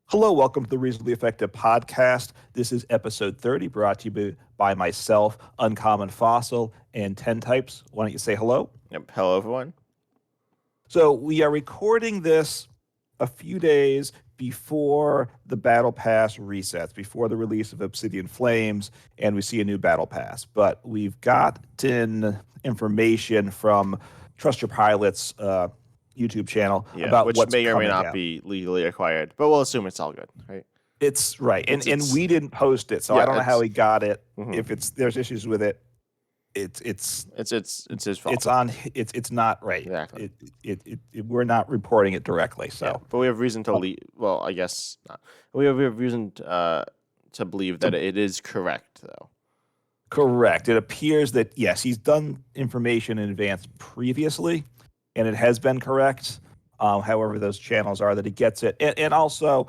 Hello, welcome to the Reasonably Effective Podcast. This is episode 30, brought to you by myself, Uncommon Fossil, and 10 Types. Why don't you say hello? Yep. Hello, everyone. So, we are recording this a few days before the Battle Pass resets, before the release of Obsidian Flames, and we see a new Battle Pass. But we've gotten information from Trust Your Pilot's YouTube channel about which what's may or may coming not out. be legally acquired, but we'll assume it's all good, right? It's right, and It's- we didn't post it, so yeah, I don't know how it's- he got it. Mhm. If there's issues with it, it's his fault. it's not right. Exactly. We're not reporting it directly, so Yeah, but we have reason to well, I guess not. We have reason to believe that it is correct, though. correct. It appears that yes, he's done information in advance previously, and it has been correct. However, those channels are that he gets it, and also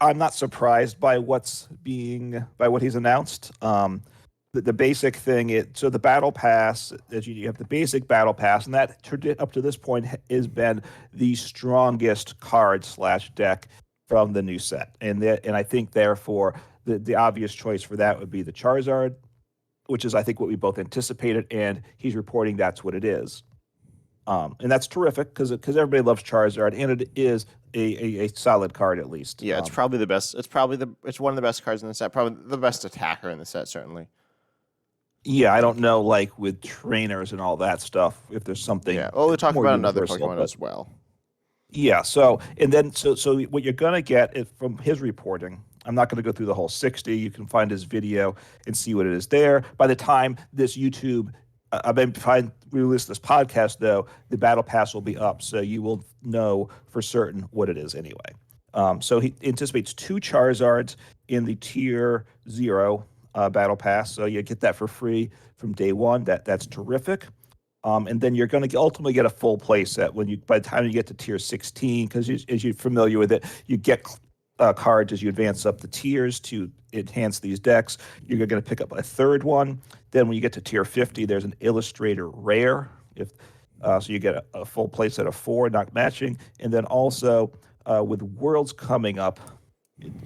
I'm not surprised by what he's announced. The basic thing so the battle pass, as you have the basic battle pass, and that up to this point has been the strongest card / deck from the new set, and I think therefore the obvious choice for that would be the Charizard, which is I think what we both anticipated, and he's reporting that's what it is. And that's terrific because everybody loves Charizard, and it is a solid card at least. Yeah, it's probably the best. It's one of the best cards in the set. Probably the best attacker in the set, certainly. Yeah, I don't know, like with trainers and all that stuff, if there's something. Yeah, well, we'll talk more about another universal, Pokemon but- as well. Yeah, so what you're gonna get is from his reporting. I'm not going to go through the whole 60. You can find his video and see what it is there. By the time this YouTube, we release this podcast, though, the Battle Pass will be up, so you will know for certain what it is anyway. So he anticipates 2 Charizards in the Tier 0 Battle Pass, so you get that for free from day one. That's terrific. And then you're going to ultimately get a full play set by the time you get to Tier 16, because as you're familiar with it, you get cards as you advance up the tiers to enhance these decks. You're going to pick up a third one. Then when you get to Tier 50, there's an Illustrator Rare. So you get a full play set of 4, not matching. And then also with Worlds coming up,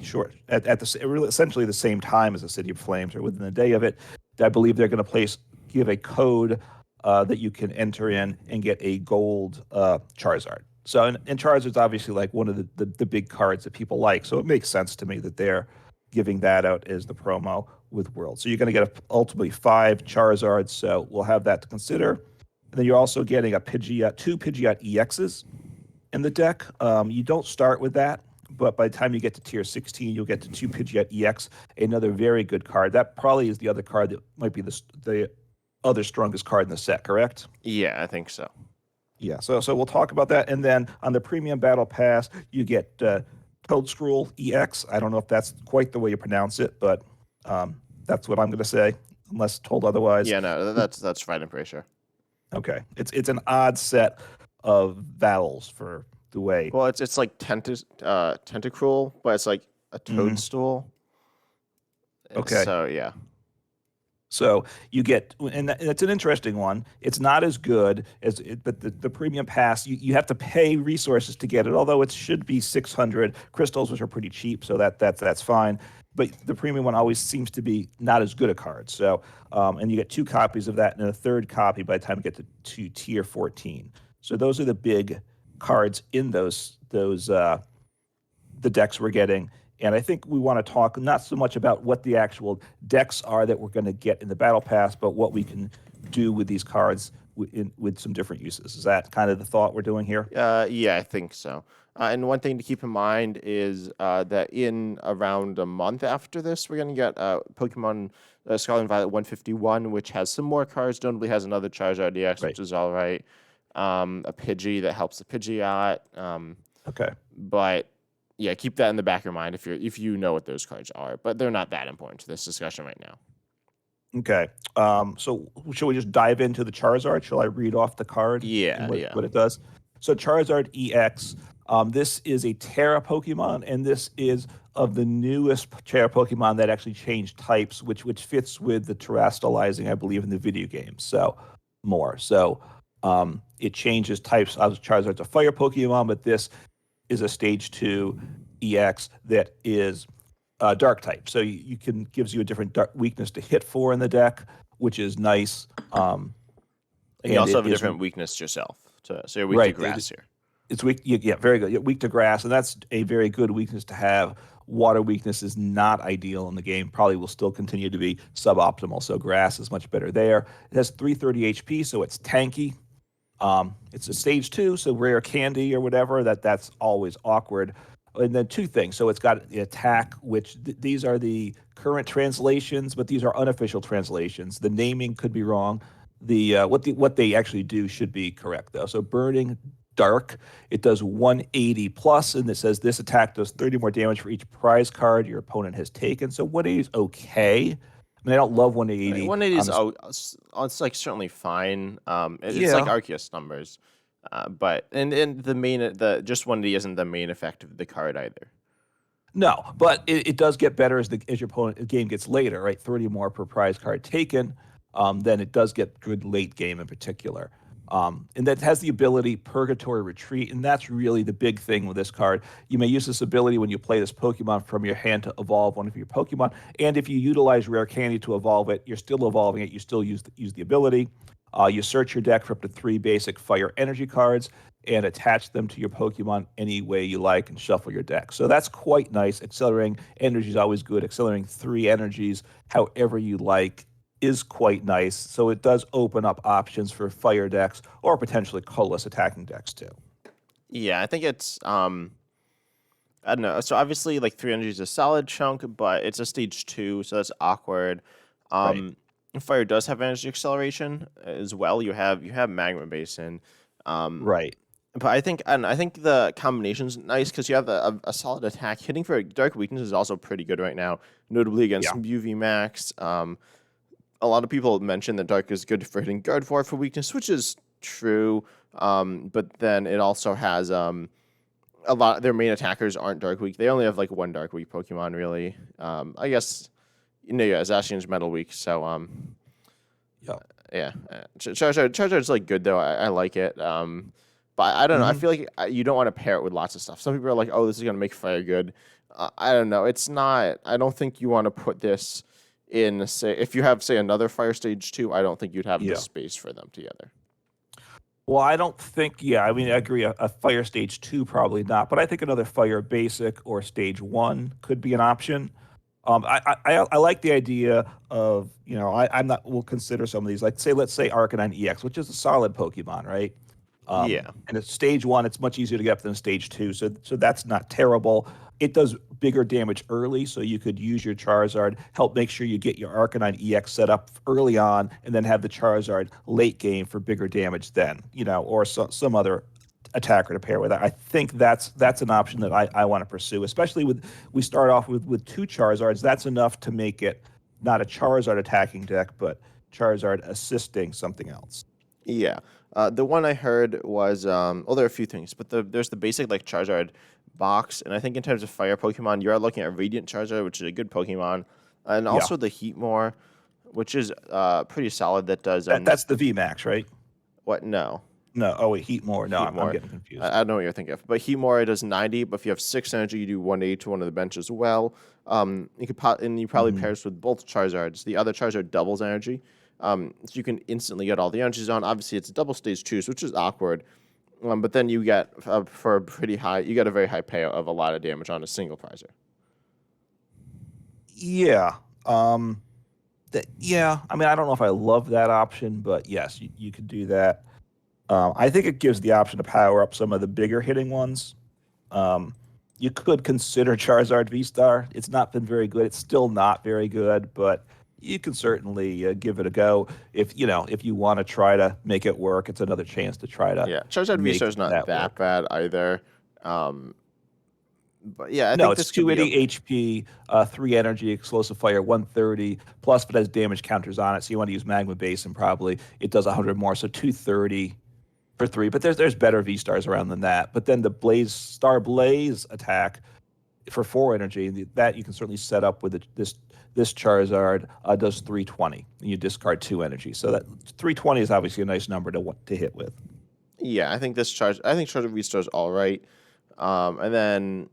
essentially the same time as the City of Flames, or within a day of it, I believe they're going to give a code that you can enter in and get a gold Charizard. So, and Charizard's obviously like one of the big cards that people like. So it makes sense to me that they're giving that out as the promo with World. So you're going to get ultimately 5 Charizards. So we'll have that to consider. And then you're also getting 2 Pidgeot EXs in the deck. You don't start with that, but by the time you get to Tier 16, you'll get to 2 Pidgeot EX, another very good card. That probably is the other card that might be the other strongest card in the set, correct? Yeah, I think so. Yeah, so we'll talk about that. And then on the Premium Battle Pass, you get Toadscroll EX. I don't know if that's quite the way you pronounce it, but that's what I'm going to say, unless told otherwise. Yeah, no, that's right. I'm pretty sure. Okay, it's an odd set of vowels for the way. Well, it's like tentacruel, but it's like a toadstool. Okay. So yeah. So you get, and it's an interesting one. It's not as good but the Premium Pass, you have to pay resources to get it, although it should be 600 crystals, which are pretty cheap, so that's fine. But the Premium one always seems to be not as good a card. So, and you get 2 copies of that and a third copy by the time you get to Tier 14. So those are the big cards in the decks we're getting. And I think we want to talk not so much about what the actual decks are that we're going to get in the Battle Pass, but what we can do with these cards with some different uses. Is that kind of the thought we're doing here? Yeah, I think so. And one thing to keep in mind is that in around a month after this, we're going to get Pokemon Scarlet and Violet 151, which has some more cards. Notably has another Charizard EX, which is all right. A Pidgey that helps the Pidgeot. Okay. But yeah, keep that in the back of your mind if you know what those cards are. But they're not that important to this discussion right now. Okay. So shall we just dive into the Charizard? Shall I read off the card? Yeah, What it does? So Charizard EX, this is a Terra Pokemon, and this is of the newest Terra Pokemon that actually changed types, which fits with the terrestrializing, I believe, in the video game. So more. So it changes types. Charizard's a fire Pokemon, but this is a stage 2 EX that is dark type. So you can gives you a different dark weakness to hit for in the deck, which is nice. And you And also it have a is different weakness yourself. So you're weak to right. grass here. It's weak. Yeah, very good. Yeah, weak to grass, and that's a very good weakness to have. Water weakness is not ideal in the game. Probably will still continue to be suboptimal. So grass is much better there. It has 330 HP, so it's tanky. It's a stage 2, so rare candy or whatever. That's always awkward. And then two things. So it's got the attack, which these are the current translations, but these are unofficial translations. The naming could be wrong. What they actually do should be correct though. So burning dark, it does 180 plus, and it says this attack does 30 more damage for each prize card your opponent has taken. So 180 is okay. I mean, I don't love 180 180 on is this. it's like certainly fine. It's like Yeah, Arceus numbers, but and the just 180 isn't the main effect of the card either. no, but it does get better as your opponent the game gets later, right? 30 more per prize card taken. Then it does get good late game in particular. And that has the ability Purgatory Retreat, and that's really the big thing with this card. You may use this ability when you play this Pokemon from your hand to evolve one of your Pokemon, and if you utilize Rare Candy to evolve it, you're still evolving it. You still use the ability. You search your deck for up to 3 basic Fire Energy cards and attach them to your Pokemon any way you like and shuffle your deck. So that's quite nice. Accelerating energy is always good. Accelerating 3 energies however you like is quite nice. So it does open up options for fire decks or potentially colorless attacking decks too. Yeah, I think it's I don't know. So obviously, like 300 is a solid chunk, but it's a stage 2, so that's awkward. Right. Um, Fire does have energy acceleration as well. You have Magma Basin, um, Right. but I think the combination's nice because you have a solid attack. Hitting for Dark Weakness is also pretty good right now, notably against Yeah. UV Max. A lot of people mention that Dark is good for hitting Guard for weakness, which is true. But then it also has a lot. Their main attackers aren't Dark Weak. They only have like one Dark Weak Pokemon, really. I guess yeah, Zacian's Metal Weak. So Yeah. yeah, Charizard's like good though. I like it. But I don't know. I Hmm. feel like you don't want to pair it with lots of stuff. Some people are like, "Oh, this is gonna make fire good." I don't know. It's not. I don't think you want to put this in. Say, if you have say another Fire Stage 2, I don't think you'd have the Yeah. space for them together. Well, I don't think, yeah, I mean, I agree. A fire stage 2, probably not, but I think another fire basic or stage 1 could be an option. I like the idea of, I'm not, we'll consider some of these, like, let's say Arcanine EX, which is a solid Pokemon, right? Yeah. And it's stage 1, it's much easier to get up than stage 2, so that's not terrible. It does bigger damage early, so you could use your Charizard, help make sure you get your Arcanine EX set up early on, and then have the Charizard late game for bigger damage then, or some other attacker to pair with. I think that's an option that I want to pursue, especially we start off with 2 Charizards. That's enough to make it not a Charizard attacking deck, but Charizard assisting something else. Yeah. The one I heard was there are a few things, but there's the basic like Charizard box, and I think in terms of fire Pokemon, you are looking at Radiant Charizard, which is a good Pokemon, and Yeah, also the Heatmore, which is pretty solid. That does that's the VMAX, right? what? No, No, oh wait, Heat More. No, I'm Heatmore. getting I, confused. I don't know what you're thinking of, but Heatmore does 90. But if you have 6 energy, you do 180 to one of the bench as well. And you probably Hmm. pairs with both Charizards. The other Charizard doubles energy. So you can instantly get all the energies on. Obviously, it's a double stage 2, which is awkward. But then you get for a pretty high, you get a very high payout of a lot of damage on a single prizer. Yeah. Yeah. I mean, I don't know if I love that option, but yes, you could do that. I think it gives the option to power up some of the bigger hitting ones. Um, you could consider Charizard V Star. It's not been very good. It's still not very good, but you can certainly give it a go if you want to try to make it work. It's another chance to try to Yeah, Charizard V make Star is not that that work. bad either. Um, but yeah, I No, think it's this could be 280 okay. HP, 3 energy, explosive fire, 130. Plus, if it has damage counters on it, so you want to use Magma Basin probably. It does 100 more, so 230 for 3. But there's better V stars around than that. But then the Blaze attack for 4 energy, that you can certainly set up with this Charizard does 320, and you discard 2 energy. So that 320 is obviously a nice number to hit with. Yeah, I think Charizard V Star is all right. And then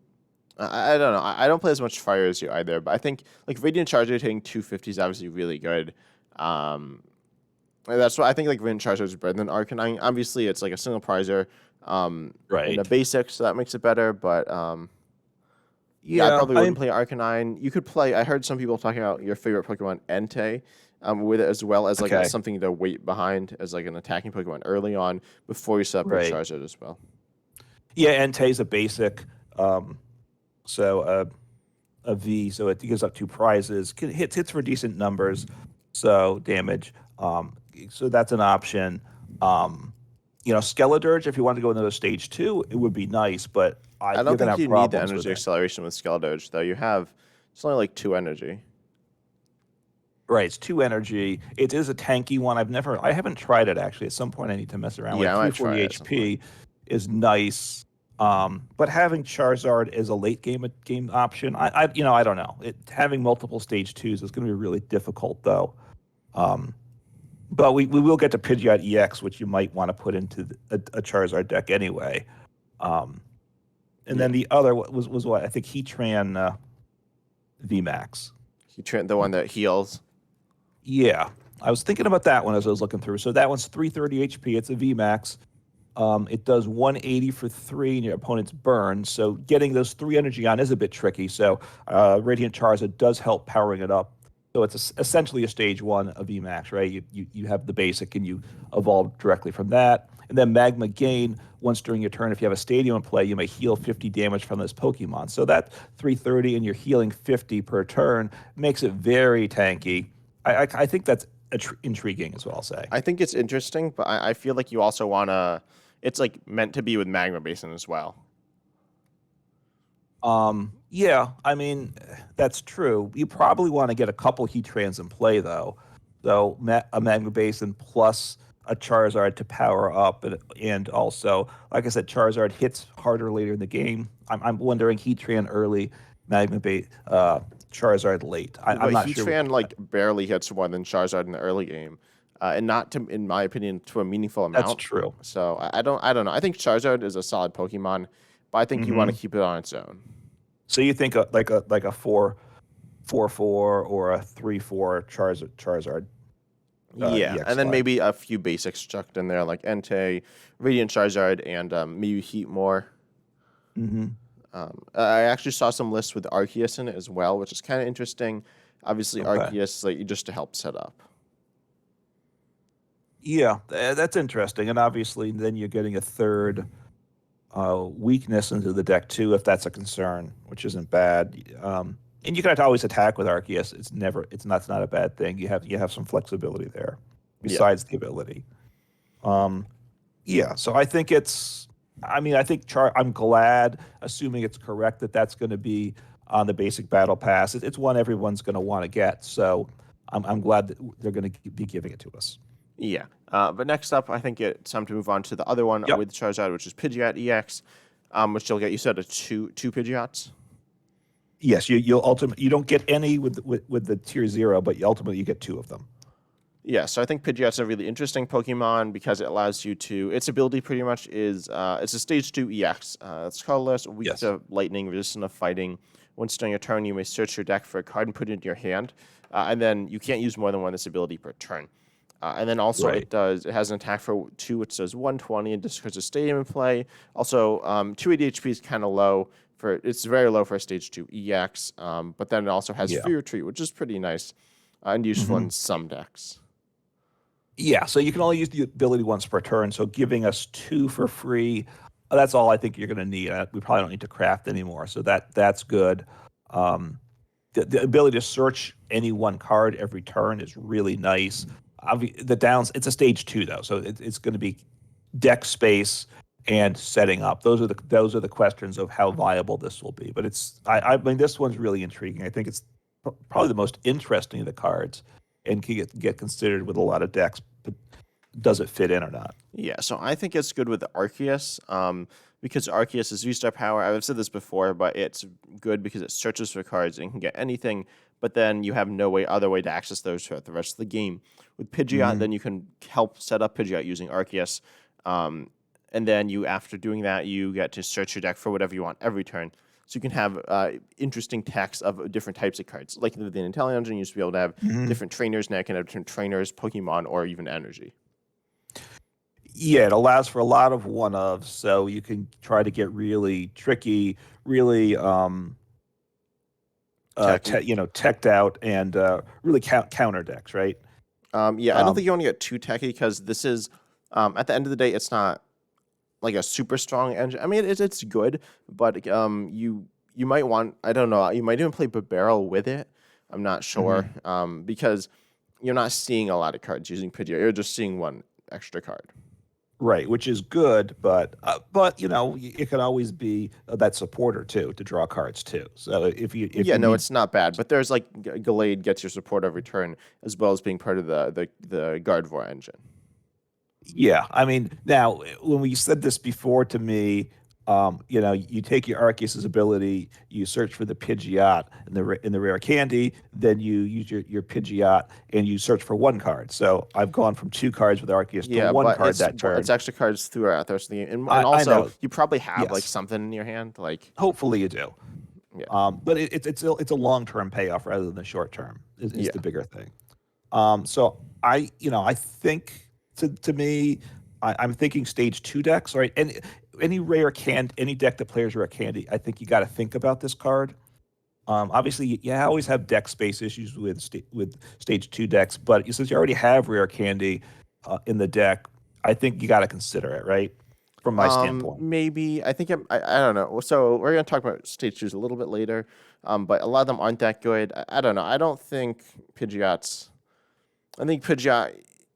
I don't know. I don't play as much fire as you either, but I think like Radiant Charger hitting 250 is obviously really good. Um, and that's why I think like Radiant Charger is better than Arcanine. Obviously, it's like a single prizer in a Right. basic, so that makes it better. But yeah, I Yeah. probably wouldn't play Arcanine. You could play. I heard some people talking about your favorite Pokemon Entei, with it as well as like Okay. something to wait behind as like an attacking Pokemon early on before you set up your Right. Charizard as well. Yeah. Entei's a basic. Um, so a V, so it gives up two prizes. Hits for decent numbers, so damage. So that's an option. Um, Skeledirge, if you want to go another stage two, it would be nice, but I you're don't gonna think have you need the problems with energy it. acceleration with Skeledirge though. You have it's only like 2 energy. Right, it's two energy. It is a tanky one. I haven't tried it actually. At some point, I need to mess around with Yeah, it. I might try 340 it at some point. HP is nice. But having Charizard as a late game option, I don't know. Having multiple stage twos is going to be really difficult though. Um, but we will get to Pidgeot EX, which you might want to put into a Charizard deck anyway. Um, and Yeah, then the other was what I think Heatran VMAX. the one that heals. Yeah, I was thinking about that one as I was looking through. So that one's 330 HP. It's a VMAX. It does 180 for 3, and your opponent's burn. So getting those 3 energy on is a bit tricky. So Radiant Charizard does help powering it up. So it's essentially a stage 1 of VMAX, right? You have the basic, and you evolve directly from that. And then Magma Gain, once during your turn, if you have a stadium in play, you may heal 50 damage from this Pokemon. So that 330 and you're healing 50 per turn makes it very tanky. I think that's intriguing as well, I'll say. I think it's interesting, but I feel like you also wanna. It's like meant to be with Magma Basin as well. Yeah, I mean, that's true. You probably want to get a couple Heatrans in play, though. So a Magma Basin plus a Charizard to power up, and also, like I said, Charizard hits harder later in the game. I'm wondering Heatran early, Charizard late. I'm But not sure. Heatran like barely hits more than Charizard in the early game, and not to, in my opinion, to a meaningful That's amount. true. So I don't know. I think Charizard is a solid Pokemon, but I think you want to Hmm. keep it on its own. So you think like a 4/4 or a 3/4 Charizard Yeah, EX and then slot. maybe a few basics chucked in there like Entei, Radiant Charizard, and maybe Heatmore. Hmm. I actually saw some lists with Arceus in it as well, which is kind of interesting. Obviously, Okay. Arceus like just to help set up. Yeah, that's interesting. And obviously, then you're getting a third weakness into the deck too, if that's a concern, which isn't bad. And you can always attack with Arceus. It's not a bad thing. You have some flexibility there, Yeah, besides the ability. Um, yeah, so I think it's. I mean, I think I'm glad, assuming it's correct, that that's going to be on the basic battle pass. It's one everyone's going to want to get. So I'm glad that they're going to be giving it to us. yeah. But next up, I think it's time to move on to the other one Yep. with Charizard, which is Pidgeot EX, which you'll get. You said a two Pidgeots. Yes, you'll ultimately you don't get any with the tier 0, but ultimately you get 2 of them. Yeah, so I think Pidgeot's a really interesting Pokemon because it allows you to. Its ability pretty much is it's a stage 2 EX. It's colorless, weak Yes. to lightning, resistant to fighting. Once during a turn, you may search your deck for a card and put it into your hand, and then you can't use more than one of this ability per turn. And then also Right. it has an attack for 2, which does 120 and discards a stadium in play. Also, 280 HP is kind of low it's very low for a stage 2 EX. But then it also has Yeah. free retreat, which is pretty nice and useful Hmm. in some decks. Yeah. So you can only use the ability once per turn. So giving us 2 for free, that's all I think you're going to need. We probably don't need to craft anymore. So that's good. Um, the ability to search any one card every turn is really nice. The downs, it's a stage 2 though, so it's going to be deck space and setting up. Those are the questions of how viable this will be. But I mean this one's really intriguing. I think it's probably the most interesting of the cards, and can get considered with a lot of decks. But does it fit in or not? Yeah, so I think it's good with Arceus, because Arceus is V-Star power. I've said this before, but it's good because it searches for cards and can get anything, but then you have no other way to access those throughout the rest of the game. With Pidgeot, Hmm. then you can help set up Pidgeot using Arceus, and then after doing that, you get to search your deck for whatever you want every turn. So you can have interesting techs of different types of cards. Like with the Intelli engine, you used to be able to have Mhm. different trainers. Now you can have different trainers, Pokemon, or even energy. Yeah, it allows for a lot of one ofs, so you can try to get really tricky, really Techy. teched out and really counter decks, right? Yeah, I don't Um, think you want to get too techy because this is, at the end of the day, it's not like a super strong engine. I mean, it's good, but you might want, I don't know, you might even play barrel with it. I'm not sure, mhm. because you're not seeing a lot of cards using Pidgeot. You're just seeing one extra card. Right, which is good, but it can always be that supporter too to draw cards too. So if Yeah, you no, need, it's not bad, but there's like Gallade gets your support every turn as well as being part of the Gardevoir engine. yeah, I mean, now when we said this before to me, you take your Arceus's ability, you search for the Pidgeot in the rare candy, then you use your Pidgeot and you search for one card. So I've gone from two cards with Arceus to Yeah, one but card that it's turn. extra cards throughout the rest of the game, and I also know, you probably have like yes, something in your hand, like hopefully you do. yeah, But it's a long term payoff rather than the short term is the yeah. bigger thing. So I think to me, I'm thinking stage two decks, right? And any deck that plays rare candy, I think you got to think about this card. Obviously, you always have deck space issues with stage two decks, but since you already have rare candy in the deck, I think you got to consider it, right? From my standpoint. Maybe I think I don't know. So we're gonna talk about stage twos a little bit later, but a lot of them aren't that good. I don't know. I don't think Pidgeot's. I think Pidgeot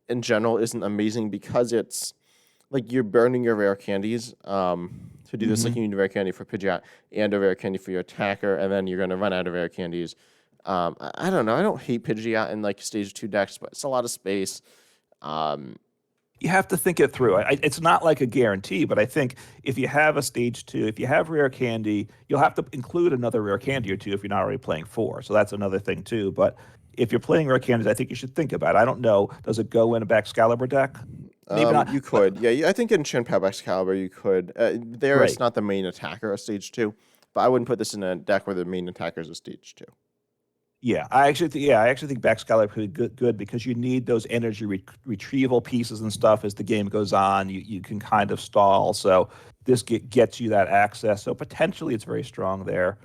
in general isn't amazing because it's like you're burning your rare candies. To do this, like Hmm. you need a rare candy for Pidgeot and a rare candy for your attacker, and then you're gonna run out of rare candies. I don't know. I don't hate Pidgeot in like stage two decks, but it's a lot of space. Um, You have to think it through. It's not like a guarantee, but I think if you have a stage two, if you have rare candy, you'll have to include another rare candy or two if you're not already playing four. So that's another thing too. But if you're playing rare candies, I think you should think about it. I don't know. Does it go in a Excalibur deck? Maybe not. you But could, yeah. I think in Shinpeb Excalibur you could. There, it's right. not the main attacker of stage two, but I wouldn't put this in a deck where the main attacker is a stage two. Yeah, I actually think Excalibur could be good because you need those energy retrieval pieces and stuff as the game goes on. You can kind of stall. So this gets you that access. So potentially it's very strong there.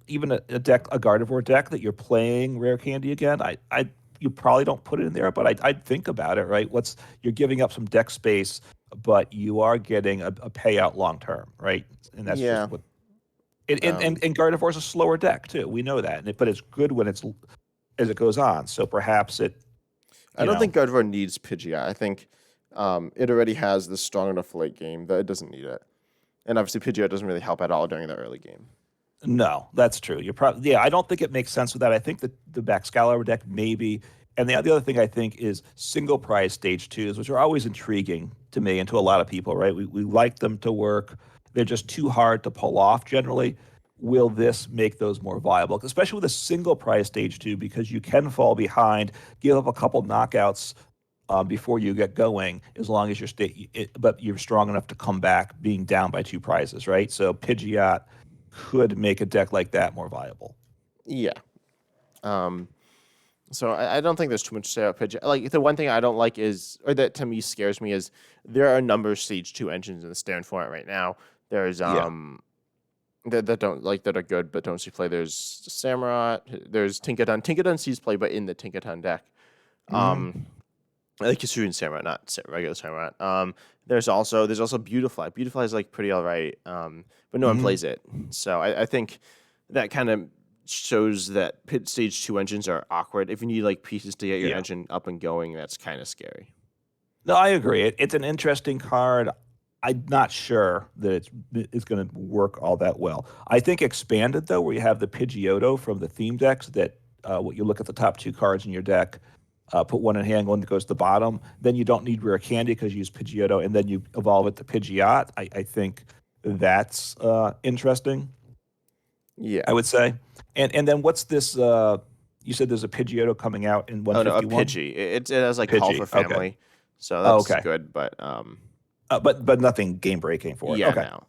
Even a Gardevoir deck that you're playing rare candy again, you probably don't put it in there, but I'd think about it, right? You're giving up some deck space, but you are getting a payout long term, right? And that's just Yeah. what. And, Um, and, and Gardevoir's a slower deck too. We know that, but it's good when it's as it goes on. So perhaps it, I you don't know, think Gardevoir needs Pidgeot. I think it already has the strong enough late game that it doesn't need it. And obviously Pidgeot doesn't really help at all during the early game. no, that's true. You're probably I don't think it makes sense with that. I think that the Excalibur deck maybe, and the other thing I think is single prize stage twos, which are always intriguing to me and to a lot of people. Right? We like them to work. They're just too hard to pull off generally. Will this make those more viable, especially with a single prize stage two, because you can fall behind, give up a couple knockouts before you get going, as long as but you're strong enough to come back being down by two prizes, right? So Pidgeot could make a deck like that more viable. Yeah. Um, so I don't think there's too much to say about Pidgeot. Like the one thing I don't like is, or that to me scares me is, there are a number of stage two engines in the standard format right now. There's Yeah. that don't like that are good but don't see play. There's Samurott. There's Tinkaton. Tinkaton sees play, but in the Tinkaton deck. Hmm. Um, I like Hisuian Samurott, not regular Samurott. There's also Beautifly. Beautifly is like pretty all right, but no one Hmm. plays it. So I think that kind of shows that pit stage two engines are awkward. If you need like pieces to get your Yeah. engine up and going, that's kind of scary. No, I agree. It's an interesting card. I'm not sure that it's going to work all that well. I think expanded though, where you have the Pidgeotto from the theme decks, that what you look at the top two cards in your deck, put one in hand, one that goes to the bottom. Then you don't need rare candy because you use Pidgeotto, and then you evolve it to Pidgeot. I think that's interesting. Yeah. I would say. And then what's this? You said there's a Pidgeotto coming out in Oh no, a 151. Pidgey. It has like call Pidgey. for Okay. family, so Oh, that's okay. good. But But nothing game breaking for it. yeah, Okay. no.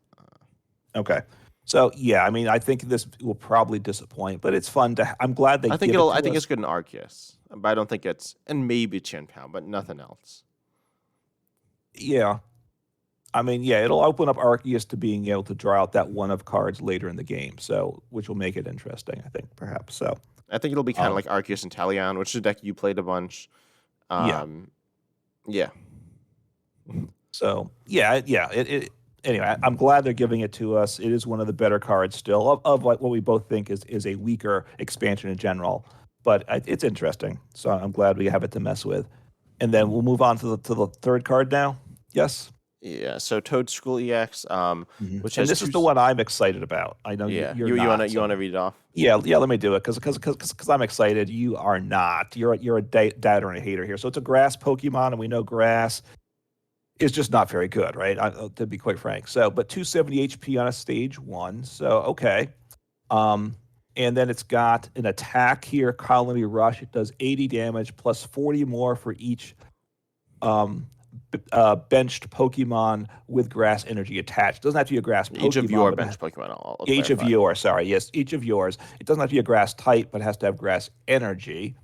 Okay. So yeah, I mean, I think this will probably disappoint, but it's fun to. I'm glad they give it I to think us. it's good in Arceus, but I don't think it's and maybe Chin-Pow, but nothing else. Yeah, I mean, yeah, it'll open up Arceus to being able to draw out that one of cards later in the game, so which will make it interesting, I think, perhaps. So, I think it'll be kind of um, like Arceus and Talion, which is a deck you played a bunch. yeah, Yeah, so yeah. Anyway, I'm glad they're giving it to us. It is one of the better cards still of what we both think is a weaker expansion in general, but it's interesting. So I'm glad we have it to mess with. And then we'll move on to the third card now. Yes. yeah. So Toad School EX, which And has this is two. the one I'm excited about. I know Yeah, you're you not. wanna So read it off? yeah. Let me do it because I'm excited. You are not. You're a doubter and a hater here. So it's a grass Pokemon, and we know grass is just not very good, right? To be quite frank. So, but 270 HP on a stage one. So okay. Um, and then it's got an attack here, Colony Rush. It does 80 damage plus 40 more for each um, benched Pokemon with grass energy attached. It doesn't have to be a grass Each of Pokemon, your but bench Pokemon. I'll each of clarify. yours. Sorry, yes, each of yours. It doesn't have to be a grass type, but it has to have grass energy.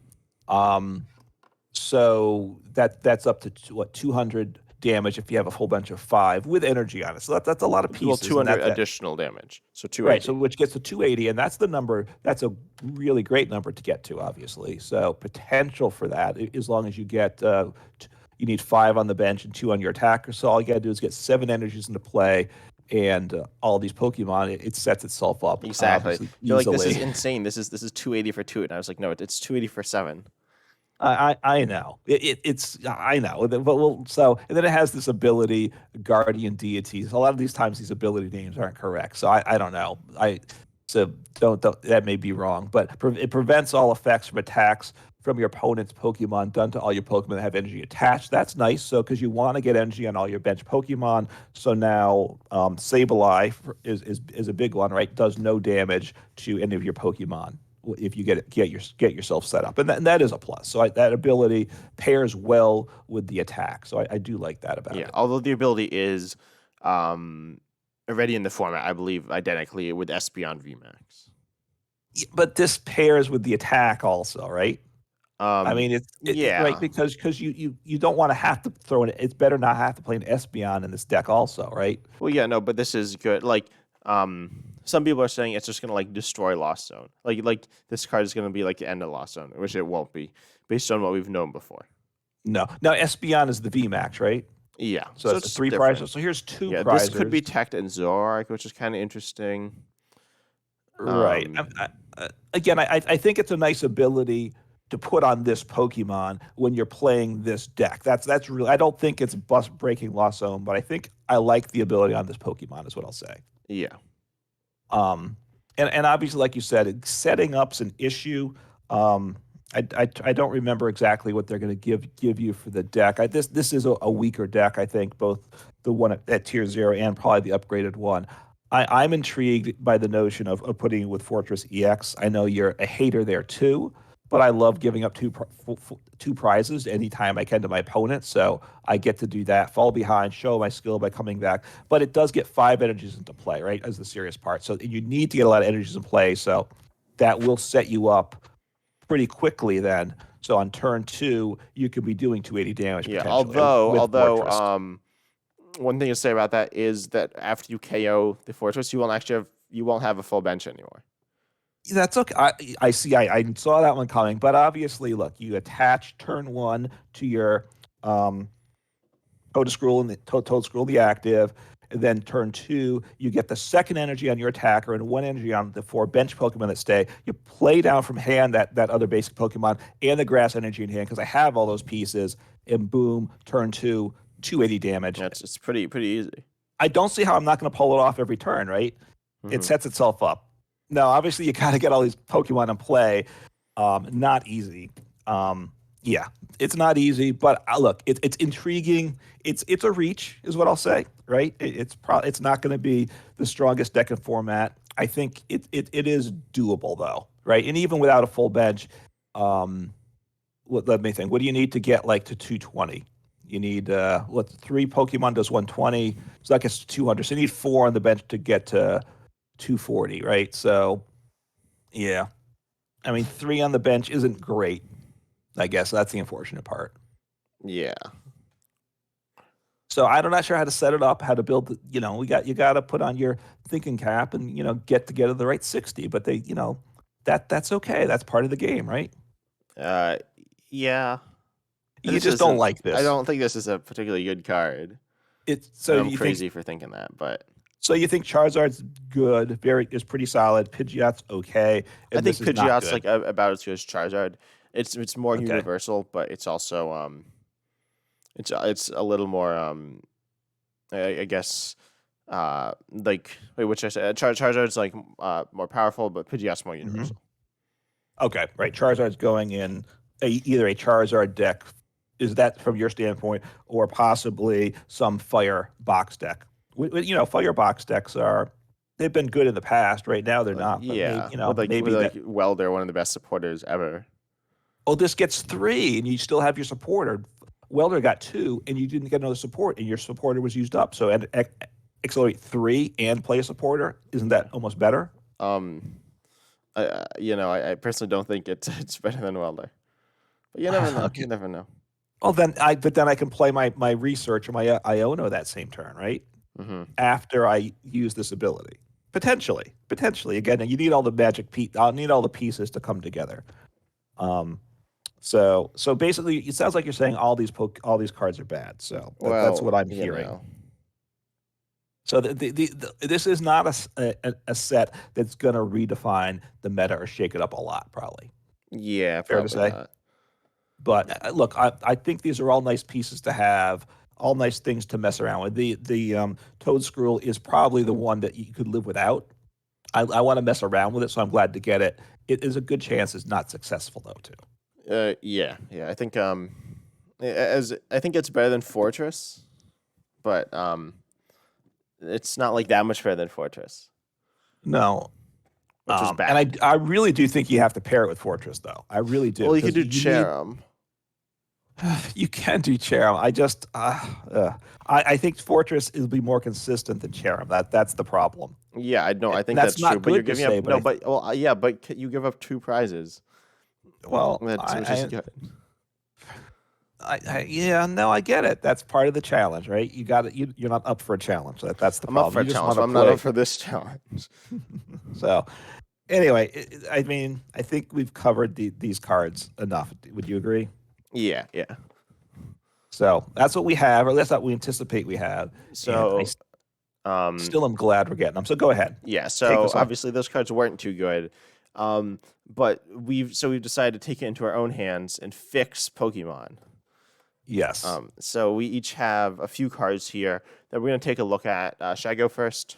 Um, so that's up to what 200 damage if you have a whole bunch of five with energy on it. So that's a lot of Well, pieces, and 200 that additional damage, so right. So 280. which gets to 280, and that's the number. That's a really great number to get to, obviously. So potential for that, as long as you get, you need five on the bench and two on your attacker. So all you got to do is get seven energies into play, and all these Pokemon, it sets itself up Exactly. obviously You're like, this is easily. insane. This is 280 for two, and I was like, no, it's 280 for seven. I know it's I know, but so and then it has this ability, guardian deities. A lot of these times these ability names aren't correct, so I don't know. So don't that may be wrong, but it prevents all effects from attacks from your opponent's Pokemon done to all your Pokemon that have energy attached. That's nice. So because you want to get energy on all your bench Pokemon, so now Sableye is a big one, right? Does no damage to any of your Pokemon if you get yourself set up, and that is a plus. So that ability pairs well with the attack. So I do like that about Yeah, it. although the ability is um, already in the format, I believe, identically with Espeon VMAX. But this pairs with the attack also, right? I Um, mean, right yeah. because you don't want to have to throw it. It's better not have to play an Espeon in this deck also, right? Well, yeah, no, but this is good. Like, some people are saying it's just gonna like destroy Lost Zone. Like this card is gonna be like the end of Lost Zone, which it won't be, based on what we've known before. No, now Espeon is the VMAX, right? Yeah, So so that's the it's three different. prizes. So here's two Yeah, this could prizes. be Tech and Zoroark, which is kind of interesting. Right. Um, Again, I think it's a nice ability to put on this Pokemon when you're playing this deck. That's really. I don't think it's bus breaking Lost Zone, but I think I like the ability on this Pokemon. Is what I'll say. yeah, Um, and obviously, like you said, setting up's an issue. Um, I don't remember exactly what they're going to give you for the deck. This is a weaker deck. I think both the one at tier zero and probably the upgraded one. I'm intrigued by the notion of putting it with Fortress EX. I know you're a hater there too, but I love giving up two prizes anytime I can to my opponent. So I get to do that, fall behind, show my skill by coming back. But it does get five energies into play, right? As the serious part. So you need to get a lot of energies in play. So that will set you up pretty quickly then. So on turn two, you could be doing 280 damage yeah. potentially with Fortress. One thing to say about that is that after you KO the Fortress, you won't have a full bench anymore. That's okay. I see. I saw that one coming, but obviously, look, you attach turn one to your um, Toad Scroll and the Toad Scroll the active, and then turn two, you get the second energy on your attacker and one energy on the four bench Pokemon that stay. You play down from hand that other basic Pokemon and the grass energy in hand because I have all those pieces, and boom, turn two, 280 damage. Yeah, it's pretty easy. I don't see how I'm not going to pull it off every turn, right? It Hmm. sets itself up. Now, obviously, you got to get all these Pokemon in play. Not easy. Yeah, it's not easy, but look, it's intriguing. It's a reach, is what I'll say. Right? It's not going to be the strongest deck in format. I think it is doable though, right? And even without a full bench, let me think. What do you need to get like to 220? You need three Pokemon does 120, so that gets to 200. So you need four on the bench to get to 240, right? So yeah, I mean 3 on the bench isn't great. I guess that's the unfortunate part. Yeah. So I'm not sure how to set it up, how to build. You got to put on your thinking cap and get together the right 60. But that's okay. That's part of the game, right? Uh, yeah. You just don't like I this. don't think this is a particularly good card. It's And so I'm you crazy for thinking that, but you think Charizard's good, is pretty solid. Pidgeot's okay, I and think this is not Pidgeot's good. like about as good as Charizard. It's more Okay. universal, but it's also it's a little more I guess like wait, which I said Charizard's like more powerful, but Pidgeot's more hmm universal. Okay, right. Charizard's going in either a Charizard deck. Is that from your standpoint, or possibly some Fire box deck? Fire box decks they've been good in the past. Right now they're not, but maybe Yeah, with maybe that. Welder, one of the best supporters ever. Oh, this gets 3, and you still have your supporter. Welder got 2, and you didn't get another support, and your supporter was used up. So and accelerate 3 and play a supporter. Isn't that almost better? Um, I personally don't think it's better than Welder, but you never know. Okay. You never know. Well, but then I can play my research or my Iono that same turn, right? Mm-hmm. After I use this ability, potentially. Again, you need all the I'll need all the pieces to come together. So basically, it sounds like you're saying all these cards are bad. So that's what I'm hearing. Know. So this is not a set that's going to redefine the meta or shake it up a lot, probably. Yeah, Fair to probably say. not. But look, I think these are all nice pieces to have, all nice things to mess around with. The Toad Scroll is probably the one that you could live without. I want to mess around with it, so I'm glad to get it. It is a good chance it's not successful though, too. Yeah. I think I think it's better than Fortress, but it's not like that much better than Fortress. No. Which is bad. And I really do think you have to pair it with Fortress, though. I really do. Well, you could do Cherim. You can do Cherim. I think Fortress will be more consistent than Cherim. That's the problem. Yeah, I know. I think that's that's not true. But you're good to giving say, up but you give up 2 prizes. Well, which is good. I get it. That's part of the challenge, right? You got it. You're not up for a challenge. That's the I'm problem. up for a You just challenge. wanna I'm not play. up for this challenge. So, anyway, I mean, I think we've covered these cards enough. Would you agree? Yeah. So that's what we have, or that's what we anticipate we have. So, and I still am glad we're getting them. So go ahead. Yeah. So obviously those cards weren't too good, but we've decided to take it into our own hands and fix Pokemon. Yes. So we each have a few cards here that we're going to take a look at. Should I go first?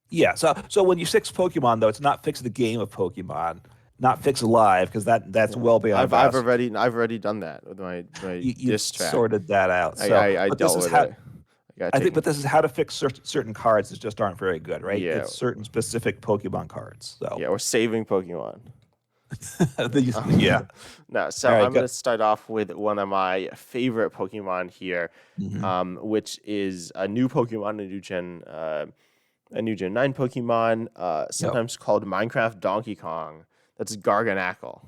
Yeah. So when you fix Pokemon, though, it's not fix the game of Pokemon, not fix live, because that's well beyond. I've already done that with my you diss track. Sorted that out. So I dealt with it. I think, but this is how to fix certain cards that just aren't very good, right? Yeah. It's certain specific Pokemon cards. So yeah, we're saving Pokemon. Yeah. No, so I'm going to start off with one of my favorite Pokemon here, which is a new Pokemon, a new Gen 9 Pokemon, sometimes called Minecraft Donkey Kong. That's Garganacl.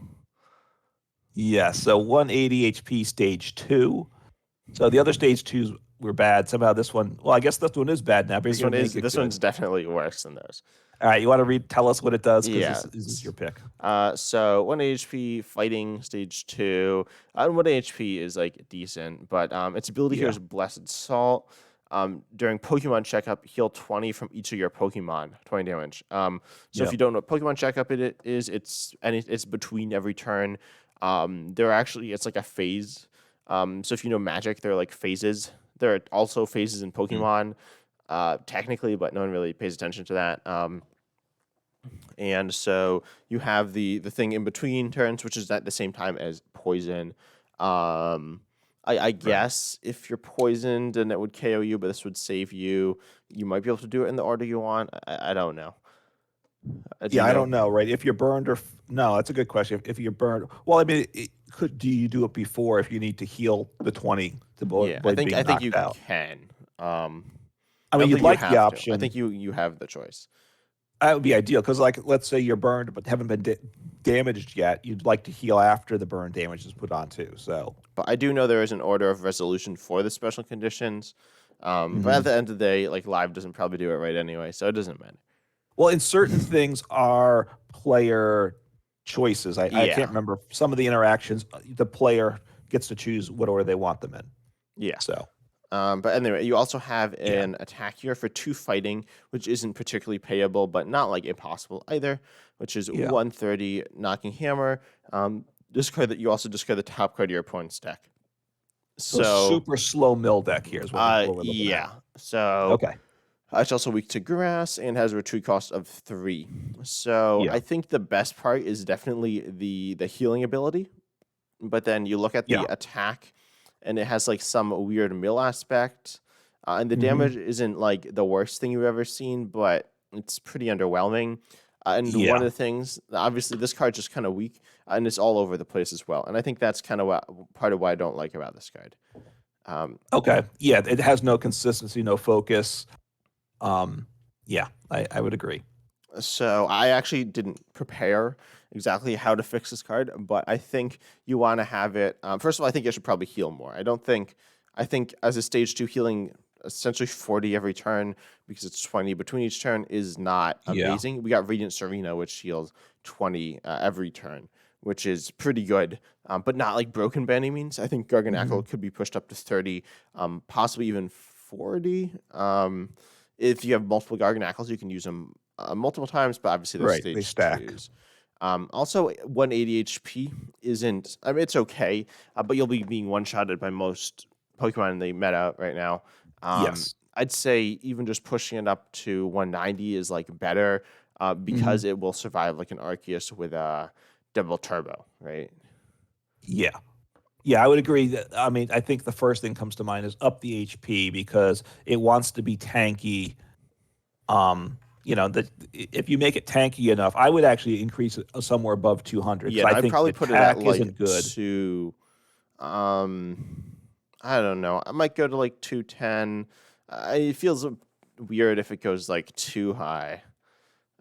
Yeah, so 180 HP stage 2. So the other stage 2s were bad. Somehow this one, well, I guess this one is bad now. This one's definitely worse than those. All right, you want to tell us what it does? Yeah. This is your pick. So 1 HP fighting stage 2. 1 HP is like decent, but its ability here is Blessed Salt. During Pokemon Checkup, heal 20 from each of your Pokemon, 20 damage. If you don't know what Pokemon Checkup it is, it's between every turn. It's like a phase. So if you know Magic, there are like phases. There are also phases in Pokemon, technically, but no one really pays attention to that. And so you have the thing in between turns, which is at the same time as poison. I guess if you're poisoned, then it would KO you, but this would save you. You might be able to do it in the order you want. I don't know. I don't know, right? If you're burned no, that's a good question. If you're burned, well, I mean, do you do it before if you need to heal the 20 to avoid being knocked out? I think you can. I mean, you'd like the option. I think you have the choice. That would be ideal because, like, let's say you're burned but haven't been damaged yet. You'd like to heal after the burn damage is put on too. So, But I do know there is an order of resolution for the special conditions. But at mhm. the end of the day, like live doesn't probably do it right anyway, so it doesn't matter. Well, in certain things are player choices. I can't Yeah, remember some of the interactions. The player gets to choose what order they want them in. yeah. So, But anyway, you also have yeah, an attack here for 2 fighting, which isn't particularly payable, but not like impossible either, which is yeah. 130 knocking hammer. Discard that you also discard the top card of your opponent's deck. So So, super slow mill deck here is what we're looking at. yeah. So Okay. it's also weak to grass and has a retreat cost of 3. So Yeah. I think the best part is definitely the healing ability. But then you look at the Yeah. attack, and it has like some weird mill aspect, and the Hmm. damage isn't like the worst thing you've ever seen, but it's pretty underwhelming. And one Yeah. of the things, obviously, this card's just kind of weak, and it's all over the place as well. And I think that's kind of part of why I don't like about this card. Um, Okay. Yeah. It has no consistency, no focus. Um, yeah, I would agree. So I actually didn't prepare exactly how to fix this card, but I think you want to have it. First of all, I think it should probably heal more. I don't think. I think as a stage 2 healing, essentially 40 every turn because it's 20 between each turn is not Yeah. amazing. We got Radiant Serena, which heals 20 every turn, which is pretty good, but not like broken by any means. I think Hmm. Garganackle could be pushed up to 30, possibly even 40. If you have multiple Garganackles, you can use them multiple times, but obviously they're Right. They stage stack. twos. Also, 180 HP isn't. I mean, it's okay, but you'll be being one-shotted by most Pokemon in the meta right now. Yes. I'd say even just pushing it up to 190 is like better Hmm. because it will survive like an Arceus with a double turbo, right? Yeah. Yeah, I would agree that, I mean, I think the first thing comes to mind is up the HP because it wants to be tanky. That if you make it tanky enough, I would actually increase it somewhere above 200 because Yeah, and I I'd think the probably put it at attack like isn't good. two. I don't know. I might go to like 210. It feels weird if it goes like too high.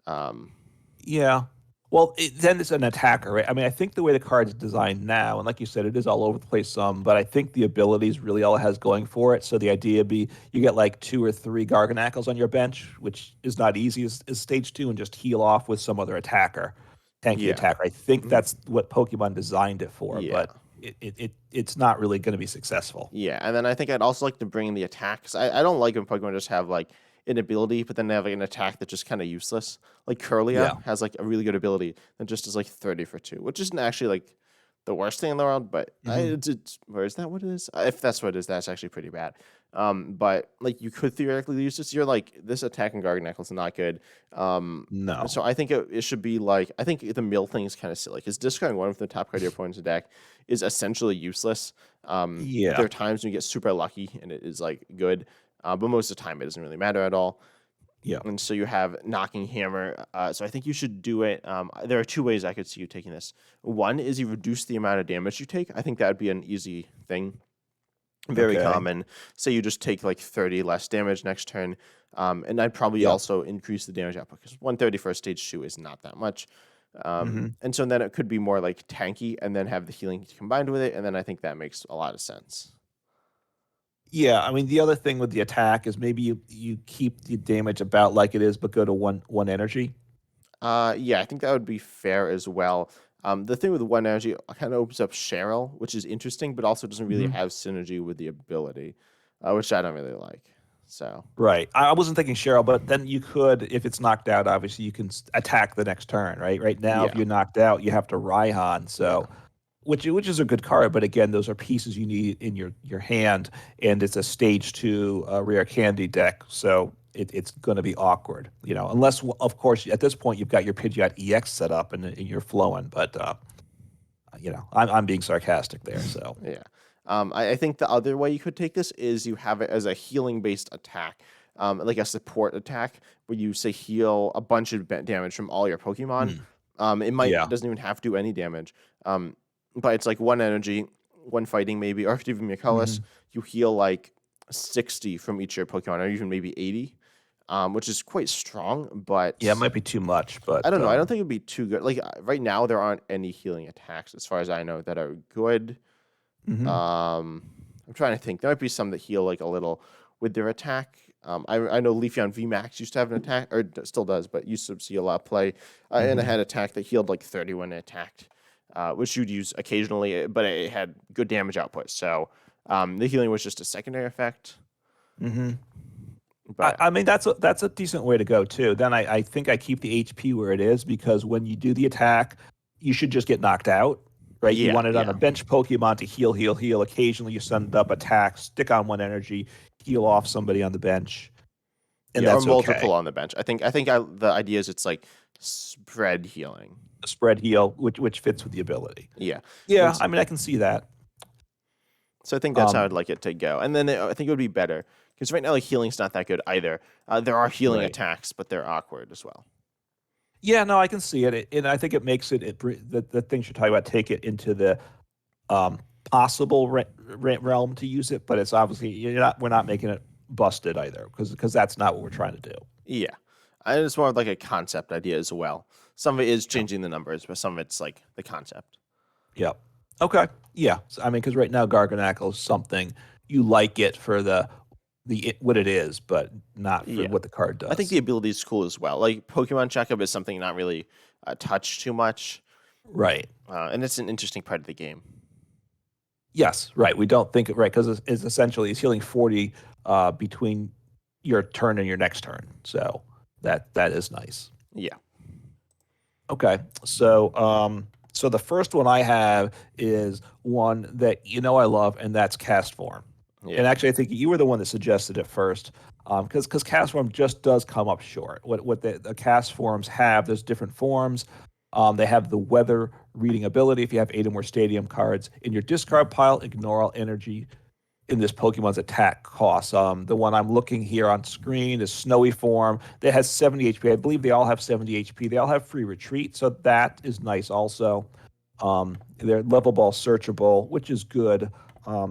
Um, Yeah. Well, then it's an attacker, right? I mean, I think the way the card's designed now, and like you said, it is all over the place some, but I think the abilities really all it has going for it. So the idea be you get like 2 or 3 Garganackles on your bench, which is not easy as stage 2, and just heal off with some other attacker, tanky yeah, attacker. I think mhm, that's what Pokemon designed it for, yeah, but it's not really going to be successful. yeah. And then I think I'd also like to bring in the attacks. I don't like when Pokemon just have like an ability, but then they have like an attack that's just kind of useless. Like Yeah. Curlia has like a really good ability that just is like 30 for 2, which isn't actually like the worst thing in the world, but Hmm. it's or is that what it is? If that's what it is, that's actually pretty bad. But like you could theoretically use this. You're like this attack and Garganacl is not good. No. So I think it should be like I think the mill thing is kind of silly because discarding one of the top card of your opponent's deck is essentially useless. There Yeah. are times when you get super lucky and it is like good, but most of the time it doesn't really matter at all. Yeah. And so you have knocking hammer. So I think you should do it. There are 2 ways I could see you taking this. One is you reduce the amount of damage you take. I think that would be an easy thing. Very Okay. common. Say you just take like 30 less damage next turn. And I'd probably Yeah. also increase the damage output because 130 for a stage 2 is not that much. Hmm. And so then it could be more like tanky and then have the healing combined with it. And then I think that makes a lot of sense. Yeah, I mean the other thing with the attack is maybe you keep the damage about like it is, but go to one energy. Yeah, I think that would be fair as well. The thing with one energy kind of opens up Cheryl, which is interesting, but also doesn't really Hmm. have synergy with the ability, which I don't really like. So Right. I wasn't thinking Cheryl, but then you could, if it's knocked out, obviously you can attack the next turn, right? Right now, if yeah, you're knocked out, you have to Raihan, yeah, so which is a good card, but again, those are pieces you need in your hand, and it's a stage 2 rare candy deck, so it's going to be awkward, unless of course at this point you've got your Pidgeot EX set up and you're flowing, but I'm being sarcastic there, so. yeah. I think the other way you could take this is you have it as a healing based attack, like a support attack where you say heal a bunch of damage from all your Pokemon. Hmm. It Yeah. doesn't even have to do any damage. But it's like one energy, one fighting maybe, or even Miakolis, Hmm. you heal like 60 from each of your Pokemon, or even maybe 80. which is quite strong, Yeah, it but might be too much, but I don't know. I don't think it'd be too good. Like right now, there aren't any healing attacks, as far as I know, that are good. mhm. I'm trying to think. There might be some that heal like a little with their attack. I know Leafeon VMAX used to have an attack, or still does, but used to see a lot of play, and it Mhm. had attack that healed like 30 when it attacked, which you'd use occasionally, but it had good damage output. So the healing was just a secondary effect. Mhm. But I mean, that's a decent way to go too. Then I think I keep the HP where it is because when you do the attack, you should just get knocked out, right? You yeah, want it on yeah, a bench Pokemon to heal, heal, heal. Occasionally, you send up attack, stick on one energy, heal off somebody on the bench, and yeah, or that's multiple okay. on the bench. The idea is it's like spread healing. A spread heal, which fits with the ability. Yeah, and Yeah, I mean, I can see that. so I think that's how Um, I'd like it to go. And then I think it would be better because right now like healing's not that good either. There are healing right. attacks, but they're awkward as well. Yeah, no, I can see it, and I think it makes the things you're talking about take it into the um, possible realm to use it, but it's obviously we're not making it busted either because that's not what we're trying to do. Yeah, and it's more of like a concept idea as well. Some of it is Yeah. changing the numbers, but some of it's like the concept. Yep. Okay. Yeah. So, I mean, because right now Garganackle is something you like it for what it is, but not for Yeah, what the card I think does. the ability is cool as well. Like Pokemon Checkup is something not really touched too much, Right. and it's an interesting part of the game. Yes. Right. We don't think it right because it's essentially it's healing 40 between your turn and your next turn. So that is nice. Yeah, Okay. So the first one I have is one that I love, and that's cast form. yeah, And actually, I think you were the one that suggested it first, because cast form just does come up short. What the cast forms have, there's different forms. They have the weather reading ability. If you have 8 or more stadium cards in your discard pile, ignore all energy in this Pokemon's attack costs. The one I'm looking here on screen is Snowy Form. That has 70 HP. I believe they all have 70 HP. They all have free retreat, so that is nice also. They're level ball searchable, which is good.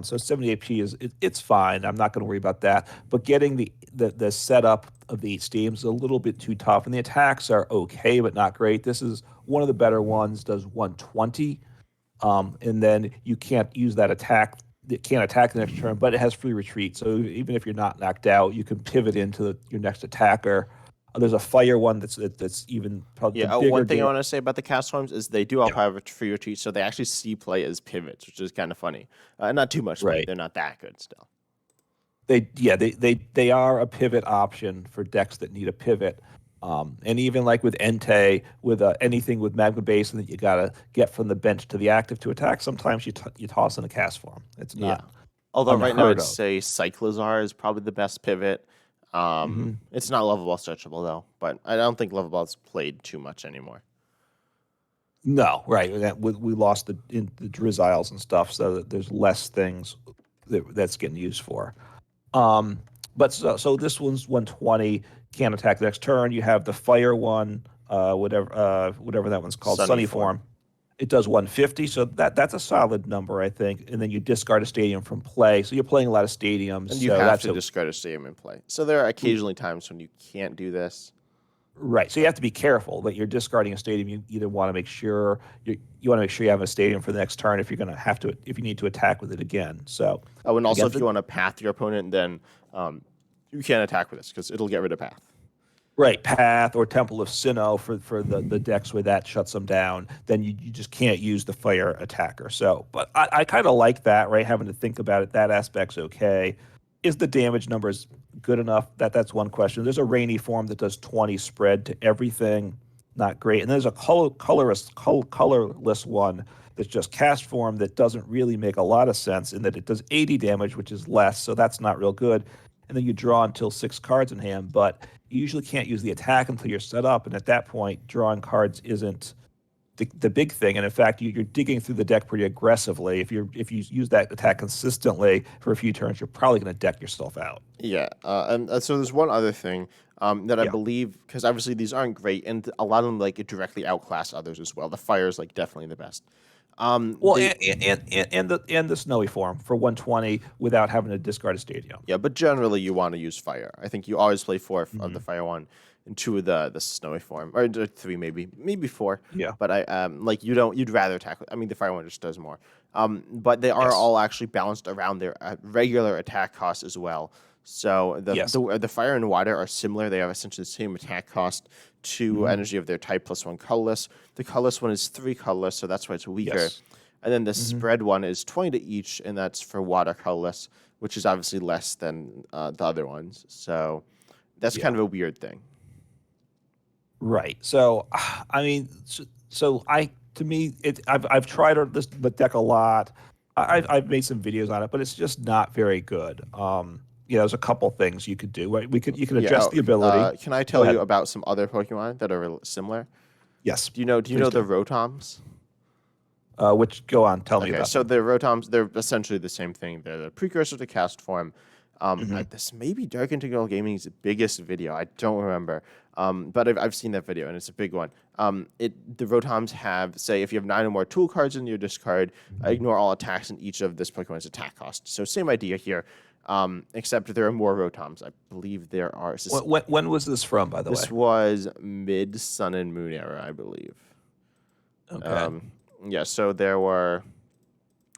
So 70 HP it's fine. I'm not going to worry about that. But getting the setup of the 8 stadiums is a little bit too tough, and the attacks are okay, but not great. This is one of the better ones. Does 120. And then you can't use that attack. It can't attack the next turn, but it has free retreat. So even if you're not knocked out, you can pivot into your next attacker. There's a fire one that's even probably the yeah. bigger One thing I deal. want to say about the cast forms is they do all Yeah, have a free retreat, so they actually see play as pivots, which is kind of funny. Not too much, but right. they're not that good still. They are a pivot option for decks that need a pivot. And even like with Entei, with anything with Magma Basin that you gotta get from the bench to the active to attack, sometimes you toss in a cast form. It's Yeah. not Although right now unheard I'd of. say Cyclizar is probably the best pivot. Hmm. It's not lovable searchable though, but I don't think lovable is played too much anymore. No, right. We lost the Drizziles and stuff, so that there's less things that's getting used for. Um, but so this one's 120, can't attack the next turn. You have the fire one, whatever that one's called, Sunny Sunny form. Form. It does 150, so that's a solid number, I think. And then you discard a stadium from play, so you're playing a lot of stadiums, And you so have that's to a discard a stadium in play. So there are occasionally times when you can't do this. right. So you have to be careful that you're discarding a stadium. You either want to make sure you want to make sure you have a stadium for the next turn if you're going to have to if you need to attack with it again. So Oh, and also again, if you want to path your opponent, then you can't attack with this because it'll get rid of path. right, Path or Temple of Sinnoh for the decks where that shuts them down, then you just can't use the fire attacker. So, but I kind of like that, right? Having to think about it, that aspect's okay. Is the damage numbers good enough? That's one question. There's a rainy form that does 20 spread to everything, not great. And there's a colorless one that's just cast form that doesn't really make a lot of sense in that it does 80 damage, which is less, so that's not real good. And then you draw until 6 cards in hand, but you usually can't use the attack until you're set up, and at that point, drawing cards isn't the big thing. And in fact, you're digging through the deck pretty aggressively. If you use that attack consistently for a few turns, you're probably going to deck yourself out. Yeah, and so there's one other thing that I Yeah. believe because obviously these aren't great, and a lot of them like directly outclass others as well. The fire is like definitely the best. Well, They and the snowy form for 120 without having to discard a stadium. Yeah, but generally you want to use fire. I think you always play four of the Mhm. fire one and two of the snowy form, or three maybe four. Yeah. But like you'd rather attack. I mean, the fire one just does more. But they are Yes. all actually balanced around their regular attack cost as well. So Yes. the fire and water are similar. They have essentially the same attack cost, two Hmm. energy of their type plus one colorless. The colorless one is three colorless, so that's why it's weaker. Yes. And then the Hmm. spread one is 20 to each, and that's for water colorless, which is obviously less than the other ones. So that's Yeah. kind of a weird thing. Right. So, I mean, so I to me, I've tried the deck a lot. I've made some videos on it, but it's just not very good. There's a couple things you could do. Right? You can Yeah. adjust the ability. Can I Go tell you ahead. about some other Pokemon that are similar? Yes. Do you Please know the do. Rotoms? Which go on. Tell me Okay, about so them. the Rotoms, they're essentially the same thing. They're the precursor to cast form. Hmm. This may be Dark Integral Gaming's biggest video. I don't remember. But I've seen that video, and it's a big one. The Rotoms have, say, if you have 9 or more tool cards in your discard, ignore all attacks in each of this Pokemon's attack cost. So same idea here, except there are more Rotoms. I believe there are. When was this from, by the way? This was mid Sun and Moon era, I believe. Okay. Um, yeah, so there were,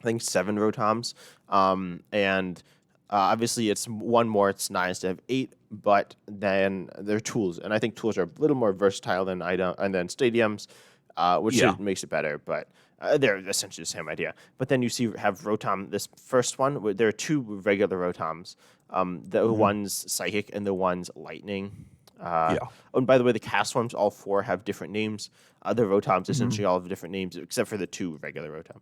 I think, 7 Rotoms. And obviously, it's one more. It's nice to have 8, but then they're tools. And I think tools are a little more versatile than item and then stadiums, Yeah. makes it better. But they're essentially the same idea. But then you have Rotom, this first one, there are 2 regular Rotoms. The Hmm. one's Psychic and the one's Lightning. Yeah. Oh, and by the way, the cast forms, all 4 have different names. The Rotoms Hmm. essentially all have different names, except for the 2 regular Rotom.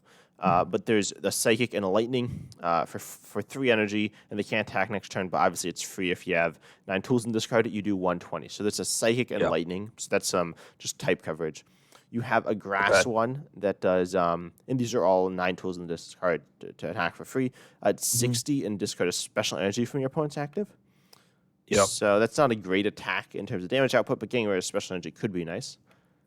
But there's the Psychic and a Lightning for 3 energy, and they can't attack next turn, but obviously it's free if you have 9 tools in discard, you do 120. So that's a Psychic and Yeah. Lightning, so that's just type coverage. You have a Grass Okay. one that does, and these are all 9 tools in discard to attack for free. It's Hmm. 60 and discard a special energy from your opponent's active. Yep. So that's not a great attack in terms of damage output, but getting rid of special energy could be nice.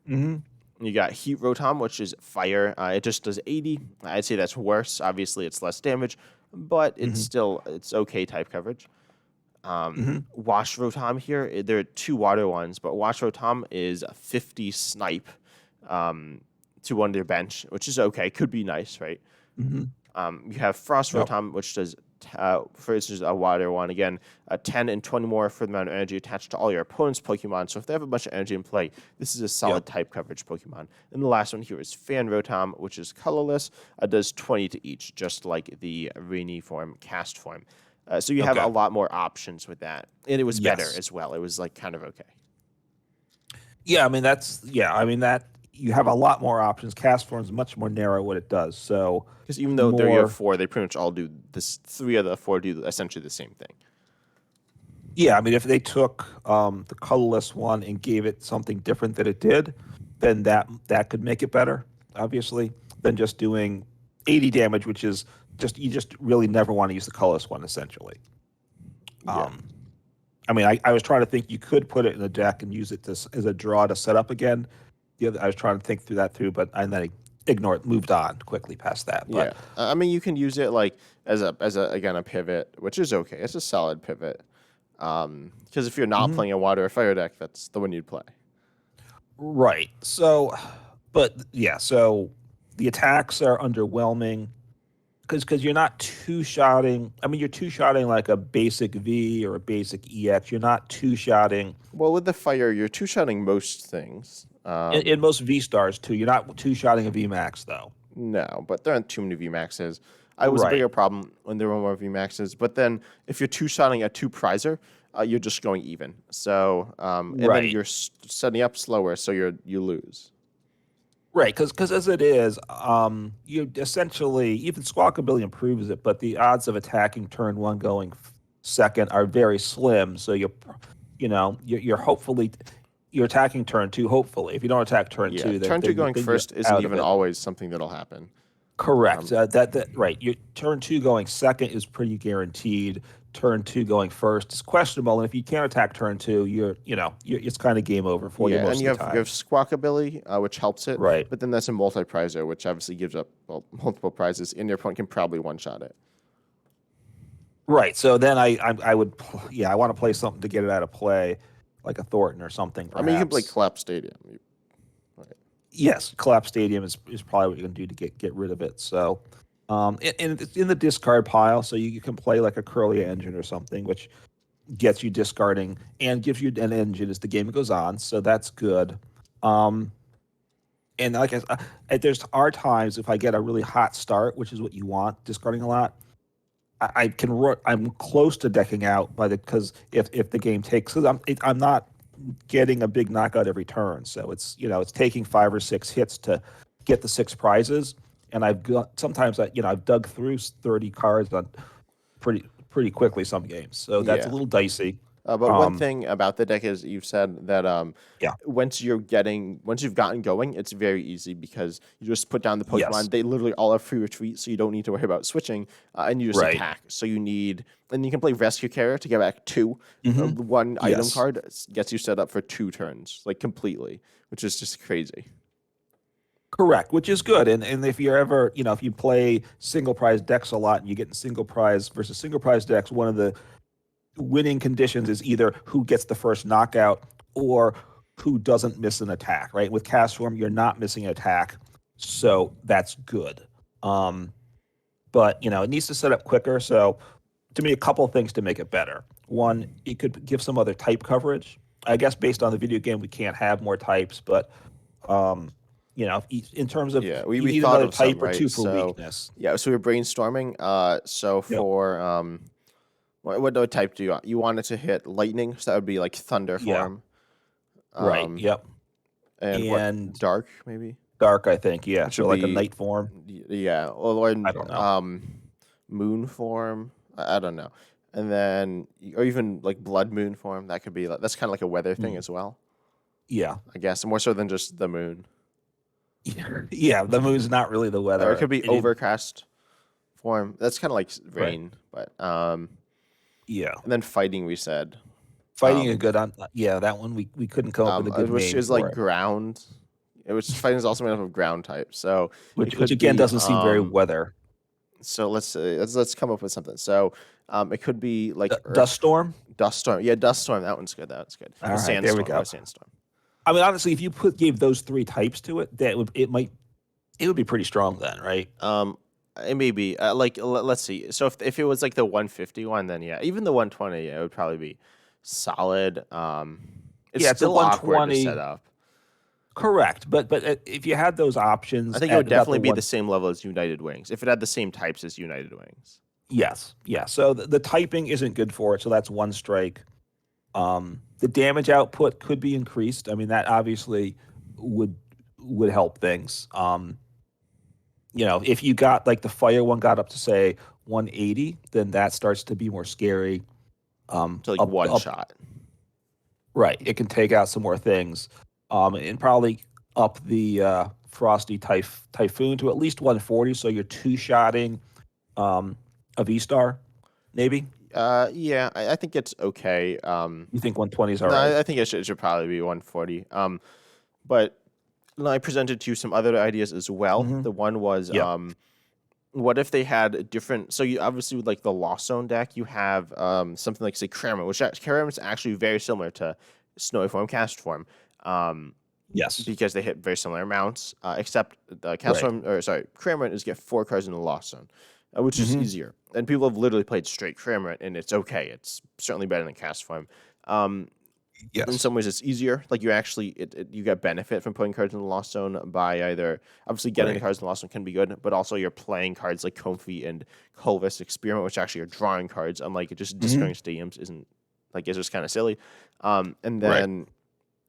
Hmm. You got Heat Rotom, which is fire. It just does 80. I'd say that's worse. Obviously, it's less damage, but Hmm. it's okay type coverage. Hmm. Wash Rotom here, there are 2 water ones, but Wash Rotom is a 50 snipe to one of their bench, which is okay. Could be nice, right? Hmm. You have Frost Yep. Rotom, which does, for instance, a water one. Again, 10 and 20 more for the amount of energy attached to all your opponent's Pokemon. So if they have a bunch of energy in play, this is a solid Yep. type coverage Pokemon. And the last one here is Fan Rotom, which is colorless. Does 20 to each, just like the Rainy form, Cast form. So you have Okay. a lot more options with that. And it was better Yes. as well. It was like kind of okay. Yeah, I mean that you have a lot more options. Cast form is much more narrow what it does. So Because even though there you have more. 4, they pretty much all do this. 3 of the 4 do essentially the same thing. Yeah, I mean if they took the colorless one and gave it something different that it did, then that could make it better, obviously, than just doing 80 damage, which is you just really never want to use the colorless one essentially. Yeah. I mean, I was trying to think you could put it in a deck and use it as a draw to set up again. I was trying to think through, but and then I ignored, moved on quickly past that. Yeah, But I mean, you can use it like as a again a pivot, which is okay. It's a solid pivot. Because if you're not Mhm. playing a water or fire deck, that's the one you'd play. right, so, but yeah, so the attacks are underwhelming because you're not two shotting. I mean, you're two shotting like a basic V or a basic EX. You're not two shotting Well, with the fire, you're two shotting most things. in most V stars too. You're not two shotting a V max though. No, but there aren't too many VMAXs. I was a Right, bigger problem when there were more VMAXs. But then if you're two shotting a 2 prizer, you're just going even. So and then right. you're setting up slower, so you lose. Right, because as it is, you essentially even Squawkabilly improves it, but the odds of attacking turn one going second are very slim. So you're hopefully you're attacking turn two. Hopefully, if you don't attack turn Yeah, two, turn 2 going then you're first isn't out of even it. always something that'll happen. Correct. Um, That right. Your turn two going second is pretty guaranteed. Turn two going first is questionable, and if you can't attack turn two, it's kind of game over for you yeah, and most of the you have time. squawk ability, which helps it, Right. but then that's a multi-prizer, which obviously gives up multiple prizes, and your opponent can probably one-shot it. Right. So then I would yeah, I want to play something to get it out of play, like a Thornton or something I mean, you can play perhaps. Collapse Stadium. Right. Yes, collapse stadium is probably what you're going to do to get rid of it. So, and it's in the discard pile, so you can play like a curly engine or something, which gets you discarding and gives you an engine as the game goes on. So that's good. Um, and like there's are times if I get a really hot start, which is what you want, discarding a lot. I can I'm close to decking out by the because if the game takes, because I'm not getting a big knockout every turn, so it's taking 5 or 6 hits to get the 6 prizes, and I've got sometimes I've dug through 30 cards on pretty quickly some games, so that's a Yeah. little dicey. But one Um, thing about the deck is you've said that yeah, once you've gotten going, it's very easy because you just put down the yes, Pokemon. They literally all have free retreat, so you don't need to worry about switching, and you just right, attack. So and you can play Rescue Carrier to get back two. hmm One item yes. card gets you set up for 2 turns, like completely, which is just crazy. Correct, which is good. And if you're ever, if you play single prize decks a lot and you get in single prize versus single prize decks, one of the winning conditions is either who gets the first knockout or who doesn't miss an attack, right? With cast form, you're not missing an attack, so that's good. Um, but it needs to set up quicker. So to me, a couple of things to make it better. One, it could give some other type coverage. I guess based on the video game, we can't have more types, but um, in terms of Yeah, you we need thought another of some, type or right? two for So weakness. yeah, so we're brainstorming. So Yep. for what type do you want? You want it to hit lightning, so that would be like thunder Yeah. form. Right. Um, Yep. and what And dark maybe? dark, I think. Yeah. Which So would like a be night form. yeah, or I don't know. moon form. I don't know. And then or even like blood moon form. That could be like that's kind of like a weather thing Mm. as well. Yeah. I guess more so than just the moon. Yeah. The moon's not really the Or it weather. could be overcast form. That's kind of like Right. rain, but Yeah. and then fighting we said. Fighting a good on. Yeah. That one we couldn't come up with a good Which name is for like it, ground. Which fighting is also made up of ground type. So it which could again be doesn't seem very weather. so let's come up with something. So it could be like Dust earth, storm. dust storm. Yeah, dust storm. That one's good. That's good. All Or right. There we sandstorm. Or go. sandstorm. I mean, honestly, if you gave those 3 types to it, it would be pretty strong then, right? It may be like let's see. So if it was like the 151, then yeah, even the 120, yeah, it would probably be solid. It's Yeah, it's a still awkward to set 120. up. Correct, but if you had those I options think it at would about definitely the be the one, same level as United Wings if it had the same types as United Wings. yes, yeah. So the typing isn't good for it, so that's one strike. The damage output could be increased. I mean, that obviously would would help things. If you got like the fire one got up to say 180, then that starts to be more scary. To like one Up, shot. right. It can take out some more things, and probably up the frosty typhoon to at least 140. So you're two-shotting a V star, maybe. Yeah, I think it's okay. You think 120 is all No, right? I think it should probably be 140. But I presented to you some other ideas as well. Mm-hmm. The one was Yep. what if they had a different? So you obviously with like the Lost Zone deck, you have something like say Kramer, which Kramer is actually very similar to Snowy Form, Cast Form, Yes. because they hit very similar amounts. Except the Cast Right. Form, or sorry, Kramer is get 4 cards in the Lost Zone, which is Mm-hmm. easier. And people have literally played straight Kramer, and it's okay. It's certainly better than Cast Form. In Yes. some ways, it's easier. Like you actually, you get benefit from putting cards in the Lost Zone by either obviously getting the Right. cards in the Lost Zone can be good, but also you're playing cards like Comfy and Colvis Experiment, which actually are drawing cards. Unlike it just Mm-hmm. discarding stadiums isn't like it's just kind of silly. And Right. then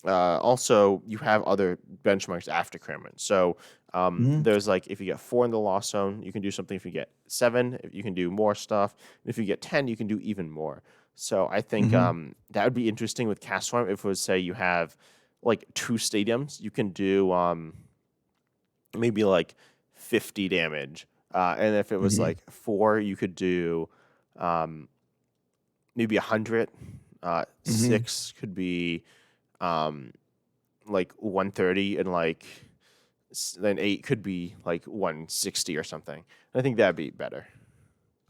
also you have other benchmarks after Cramorant. So Mm-hmm. there's like if you get 4 in the Lost Zone, you can do something. If you get 7, if you can do more stuff. And if you get 10, you can do even more. So I think Mm-hmm. that would be interesting with Cast Farm. If it was say you have like 2 stadiums, you can do maybe like 50 damage. And if it was Mhm. like 4, you could do maybe 100. Mhm. 6 could be um, like 130, and like then 8 could be like 160 or something. I think that'd be better.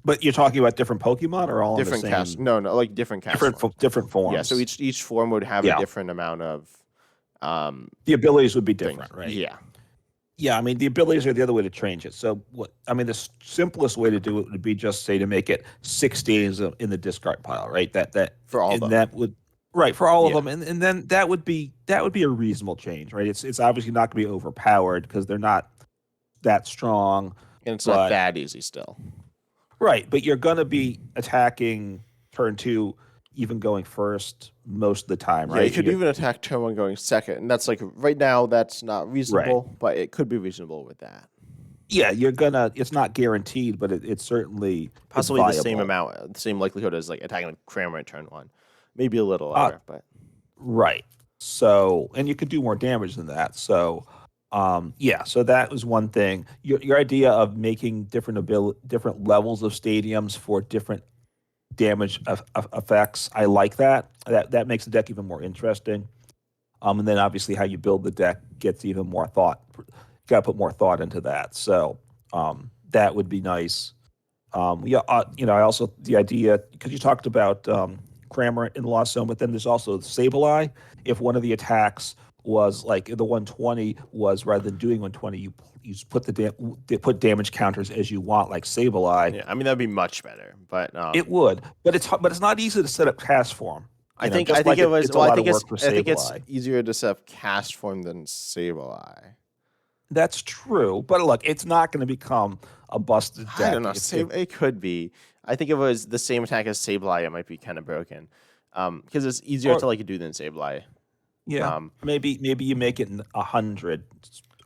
But you're talking about different Pokemon or all in the Different cast, same no, like different cast forms. different Yeah, so forms? each form would have a Yeah. different amount of um, The abilities would be things. different, right? Yeah, Yeah, I mean the abilities are the other way to change it. So what I mean, the simplest way to do it would be just say to make it 60 in the discard pile, right? for all of And them. that would right for all of Yeah, them, and then that would be a reasonable change, right? It's obviously not going to be overpowered because they're not that strong, and it's not but that easy still. right, but you're going to be attacking turn two, even going first most of the time, Yeah, you right? could even attack turn 1 going second, and that's like right now that's not Right. reasonable, but it could be reasonable with that. Yeah, you're gonna. It's not guaranteed, but it's certainly it's Possibly the same viable. amount, the same likelihood as like attacking with Cramor at turn 1, maybe a little Uh, lower, but right. So, and you could do more damage than that. So, yeah. So that was one thing. Your idea of making different levels of stadiums for different damage effects. I like that. That makes the deck even more interesting. And then obviously how you build the deck gets even more thought. Got to put more thought into that. So, that would be nice. Yeah, I also the idea because you talked about grammar in Lost Zone, but then there's also Sableye. If one of the attacks was like the 120 was rather than doing 120, you just put put damage counters as you want, like Sableye. yeah, I mean that'd be much better. But It would, but it's not easy to set up cast form. I Just think like it was. it's a Well, lot of work for I think it's Sableye. easier to set up cast form than Sableye. That's true, but look, it's not going to become a busted I don't deck know. if It could be. I think if it was the same attack as Sableye, it might be kind of broken. Because it's easier or to like do than Sableye. yeah, Um, maybe you make it 100,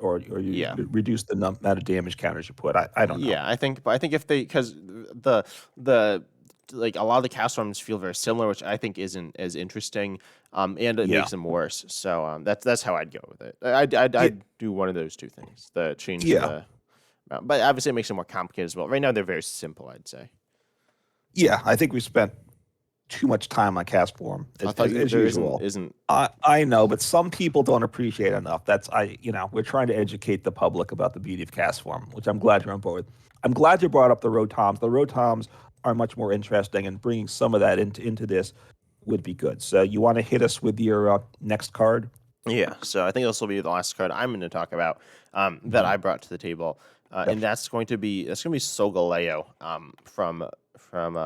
or you yeah, reduce the amount of damage counters you put. I don't know. yeah. But I think if they, because the like a lot of the cast forms feel very similar, which I think isn't as interesting. And it Yeah, makes them worse. So that's how I'd go with it. yeah, I'd do one of those two things. The change yeah, the, but obviously it makes it more complicated as well. Right now they're very simple, I'd say. yeah. I think we spent too much time on cast form I thought you as there usual. isn't. I know, but some people don't appreciate enough. We're trying to educate the public about the beauty of cast form, which I'm glad you're on board with. I'm glad you brought up the rotoms. The rotoms are much more interesting, and bringing some of that into this would be good. So you want to hit us with your next card? Yeah, so I think this will be the last card I'm going to talk about that Mhm. I brought to the table, Yep. and that's going to be Solgaleo from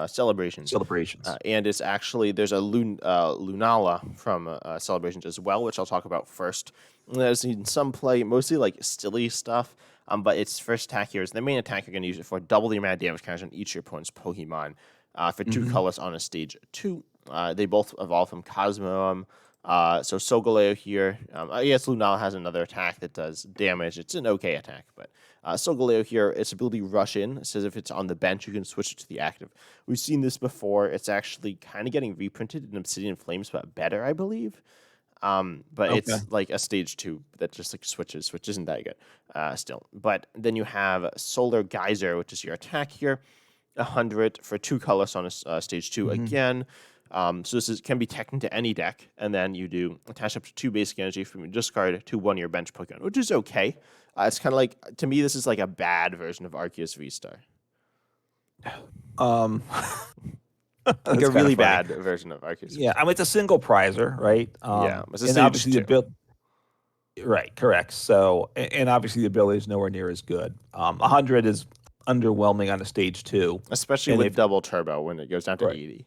Celebrations, Celebrations. and it's actually there's a Lunala from Celebrations as well, which I'll talk about first. There's in some play mostly like silly stuff, but its first attack here is the main attack. You're going to use it for double the amount of damage counters on each of your opponent's Pokemon for 2 Hmm. colors on a stage 2. They both evolve from Cosmoem. So Solgaleo here, I guess Lunala has another attack that does damage. It's an okay attack, but Solgaleo here, its ability Rush In. It says if it's on the bench, you can switch it to the active. We've seen this before. It's actually kind of getting reprinted in Obsidian Flames, but better, I believe. But Okay. it's like a stage 2 that just like switches, which isn't that good still. But then you have Solar Geyser, which is your attack here. 100 for 2 colors on a stage 2 Hmm. again. So can be teched into any deck, and then you do attach up to 2 basic energy from your discard to one of your bench Pokemon, which is okay. It's kind of like, to me, this is like a bad version of Arceus V-Star. Um, Like a that's kind of really funny. bad version of Arceus Yeah, I V-Star. mean it's a single prizer, right? Yeah, it's a And stage obviously the 2. build, right, correct. So, and obviously the ability is nowhere near as good. 100 is underwhelming on a stage two, Especially and with if double turbo when it goes down to right, 80.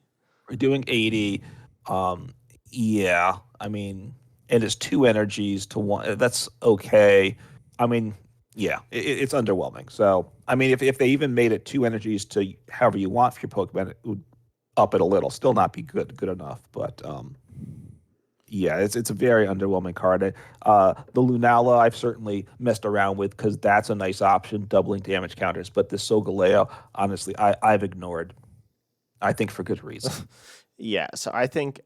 we're doing 80, um, yeah, I mean, and it's 2 energies to one. That's okay. I mean, yeah, it's underwhelming. So, I mean, if they even made it 2 energies to however you want for your Pokemon, it would up it a little. Still not be good enough, but yeah, it's a very underwhelming card. The Lunala I've certainly messed around with because that's a nice option, doubling damage counters. But the Solgaleo, honestly, I've ignored. I think for good reason. Yeah, so I think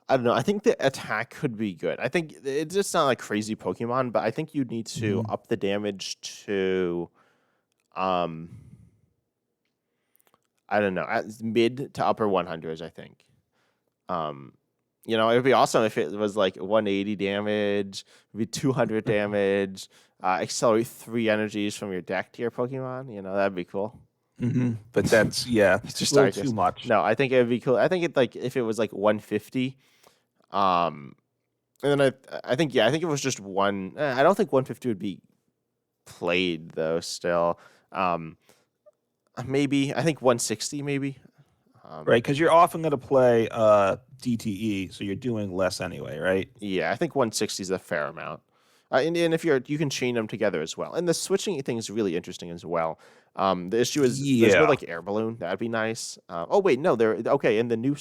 I don't know. I think the attack could be good. I think it's just not like crazy Pokemon, but I think you need to Mhm. up the damage to, um, I don't know, at mid to upper 100s. I think. Um, it would be awesome if it was like 180 damage, maybe 200 damage, accelerate 3 energies from your deck to your Pokemon. That'd be cool. But that's It's a just little too Arceus. much. No, I think it would be cool. I think it like if it was like 150. Um, and then I think it was just one. I don't think 150 would be played though. Still, um, maybe I think 160 maybe. Right, because you're often going to play DTE, so you're doing less anyway, right? Yeah, I think 160 is a fair amount. And if you can chain them together as well. And the switching thing is really interesting as well. The issue is there's no Yeah. like air balloon. That'd be nice. Oh wait, no, there. Okay, in the new,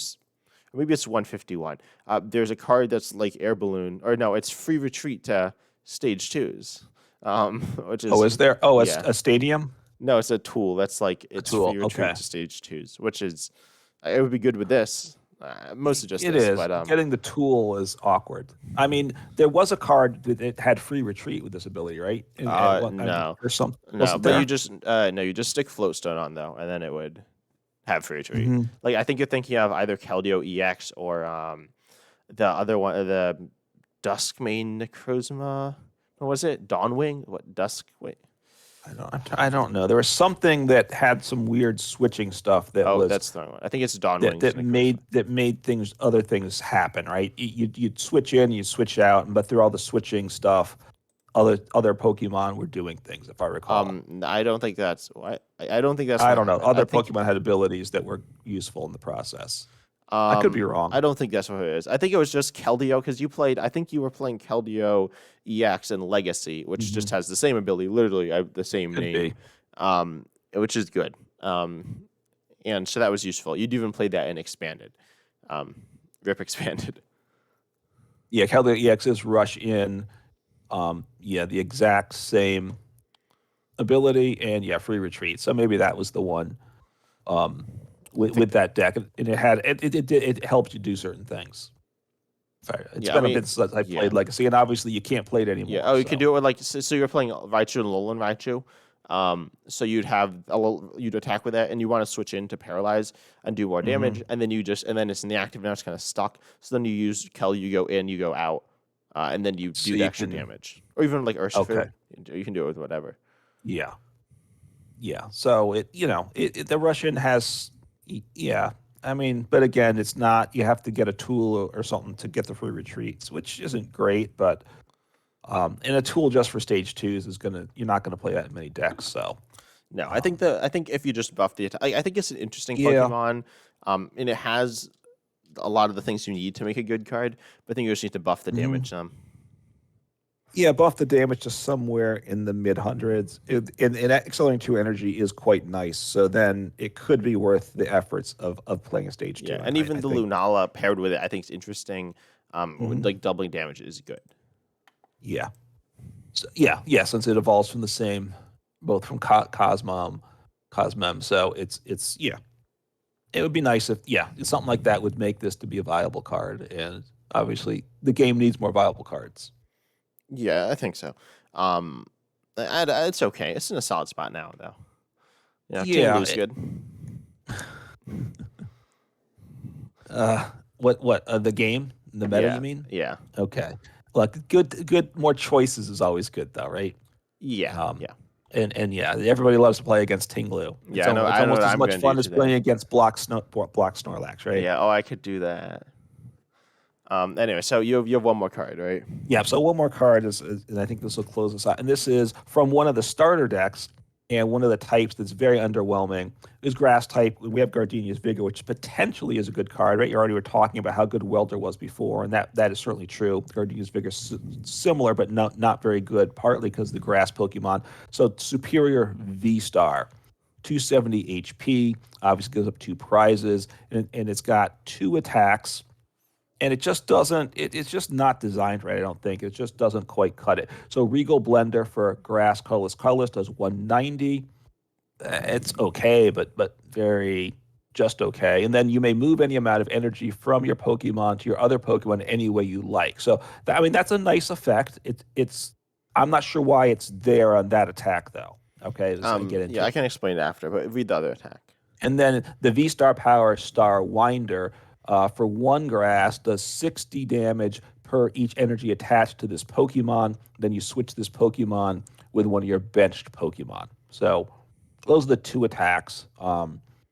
maybe it's 151. There's a card that's like air balloon, or no, it's free retreat to stage twos. Which Oh, is is there? Oh, yeah. a stadium? No, it's a tool that's like A it's free tool. retreat Okay. to stage twos, which is it would be good with this. Mostly just It this, is. but Getting the tool is awkward. I mean, there was a card that it had free retreat with this ability, right? And what, no. or some No, wasn't but you there? just no, you just stick floatstone on though, and then it would have free retreat. Hmm. Like I think you're thinking of either Keldeo EX or the other one, the Duskmane Necrozma. What was it? Dawnwing? What Dusk? Wait. I don't know. There was something that had some weird switching stuff that Oh, was that's the wrong one. I think it's that Dawnwing's that Necrozma. made other things happen, right? You'd switch in, you switch out, but through all the switching stuff, other Pokemon were doing things, if I recall. I don't think that's what I don't think that's I what don't know. happened. I Other think Pokemon had abilities that were useful in the process. I could be Um, wrong. I don't think that's what it is. I think it was just Keldeo because you played. I think you were playing Keldeo EX and Legacy, which Hmm. just has the same ability, literally the same Could name, be. which is good. And so that was useful. You'd even played that in Expanded, Rip Expanded. Yeah, Keldeo EX is rush in. Yeah, the exact same ability, and yeah, free retreat. So maybe that was the one um, I think. with that deck, and it helped you do certain things. It's Yeah, I been a mean, bit since I yeah, played Legacy, and obviously you can't play it yeah. anymore. Oh, you could So do it with like so you're playing Raichu and Alolan Raichu. So you'd have you'd attack with that, and you want to switch in to paralyze and do more hmm damage, and then and then it's in the active now. It's kind of stuck. So then you use Kel, you go in, you go out, and then you so do the you extra can damage, or even like okay, Urshifu. You can do it with whatever. yeah, yeah. So the Russian has yeah. I mean, but again, it's not. You have to get a tool or something to get the free retreats, which isn't great, but. And a tool just for stage twos you're not gonna play that many decks. So No, um, I think if you just buff the attack, I think it's an interesting yeah, Pokemon. And it has a lot of the things you need to make a good card, but I think you just need to buff the hmm damage some. yeah, buff the damage to somewhere in the mid hundreds. And accelerating two energy is quite nice. So then it could be worth the efforts of playing a stage two. Yeah, And and I even the think Lunala paired with it, I think is interesting. mhm, Like doubling damage is good. yeah, yeah, since it evolves from the same, both from Cosmem. So it's yeah, it would be nice if something like that would make this to be a viable card. And obviously the game needs more viable cards. Yeah, I think so. Um, it's okay. It's in a solid spot now, though. Team Yeah. Blue's good. Uh, what the game, the meta? You Yeah, mean? yeah, Okay. Look, good. More choices is always good, though, right? yeah, Um, yeah, and yeah, everybody loves to play against Tinglu. yeah. I know. It's I know almost what as I'm much gonna do fun as today. playing against Block Snorlax, right? Yeah. Oh, I could do that. Anyway, so you have one more card, right? Yeah. So one more card and I think this will close us out. And this is from one of the starter decks, and one of the types that's very underwhelming is grass type. We have Gardenia's Vigor, which potentially is a good card, right? You already were talking about how good Welder was before, and that is certainly true. Gardenia's Vigor similar, but not very good, partly because the grass Pokemon. So superior V Star. 270 HP, obviously goes up two prizes, and it's got two attacks, and it just doesn't it's just not designed right. I don't think it just doesn't quite cut it. So Regal Blender for grass colorless does 190. It's okay, but very just okay. And then you may move any amount of energy from your Pokemon to your other Pokemon any way you like. So I mean that's a nice effect. It's I'm not sure why it's there on that attack though. Okay, as I get Yeah, into I it. can explain it after, but read the other attack. And then the V Star Power Star Winder for one grass does 60 damage per each energy attached to this Pokemon. Then you switch this Pokemon with one of your benched Pokemon. So those are the two attacks.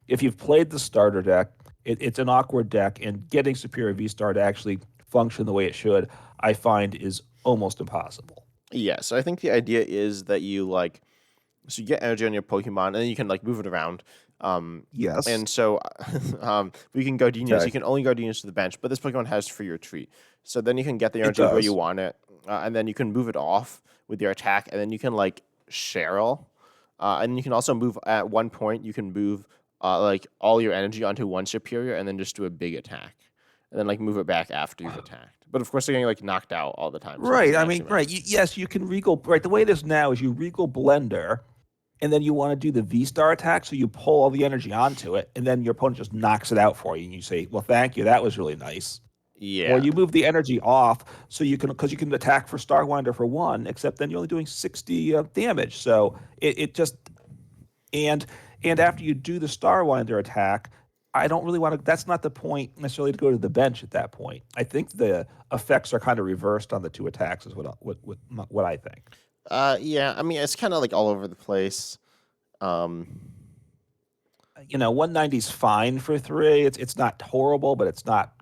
If you've played the starter deck, it's an awkward deck, and getting Superior V Star to actually function the way it should, I find, is almost impossible. Yeah, so I think the idea is that so you get energy on your Pokemon, and then you can like move it around. Um, Yes. and so we can Gardenias. Okay. You can only Gardenias to the bench, but this Pokemon has free retreat. So then you can get the It energy where you does. want it, and then you can move it off with your attack, and then you can like Cheryl, and you can also move at one point. You can move like all your energy onto one superior, and then just do a big attack, and then like move it back after you've attacked. But of course, they're getting like knocked out all the time, so it Right. doesn't I actually mean, matter. right. Yes, you can Regal. Right. The way it is now is you Regal Blender, and then you want to do the V Star attack, so you pull all the energy onto it, and then your opponent just knocks it out for you, and you say, "Well, thank you, that was really nice." Or Yeah. you move the energy off, so you can because you can attack for Starwinder for one, except then you're only doing 60 damage. So it just and and after you do the Starwinder attack, I don't really want to. That's not the point necessarily to go to the bench at that point. I think the effects are kind of reversed on the two attacks, is what I think. Yeah. I mean, it's kind of like all over the place. Um, 190 is fine for three. It's not horrible, but it's not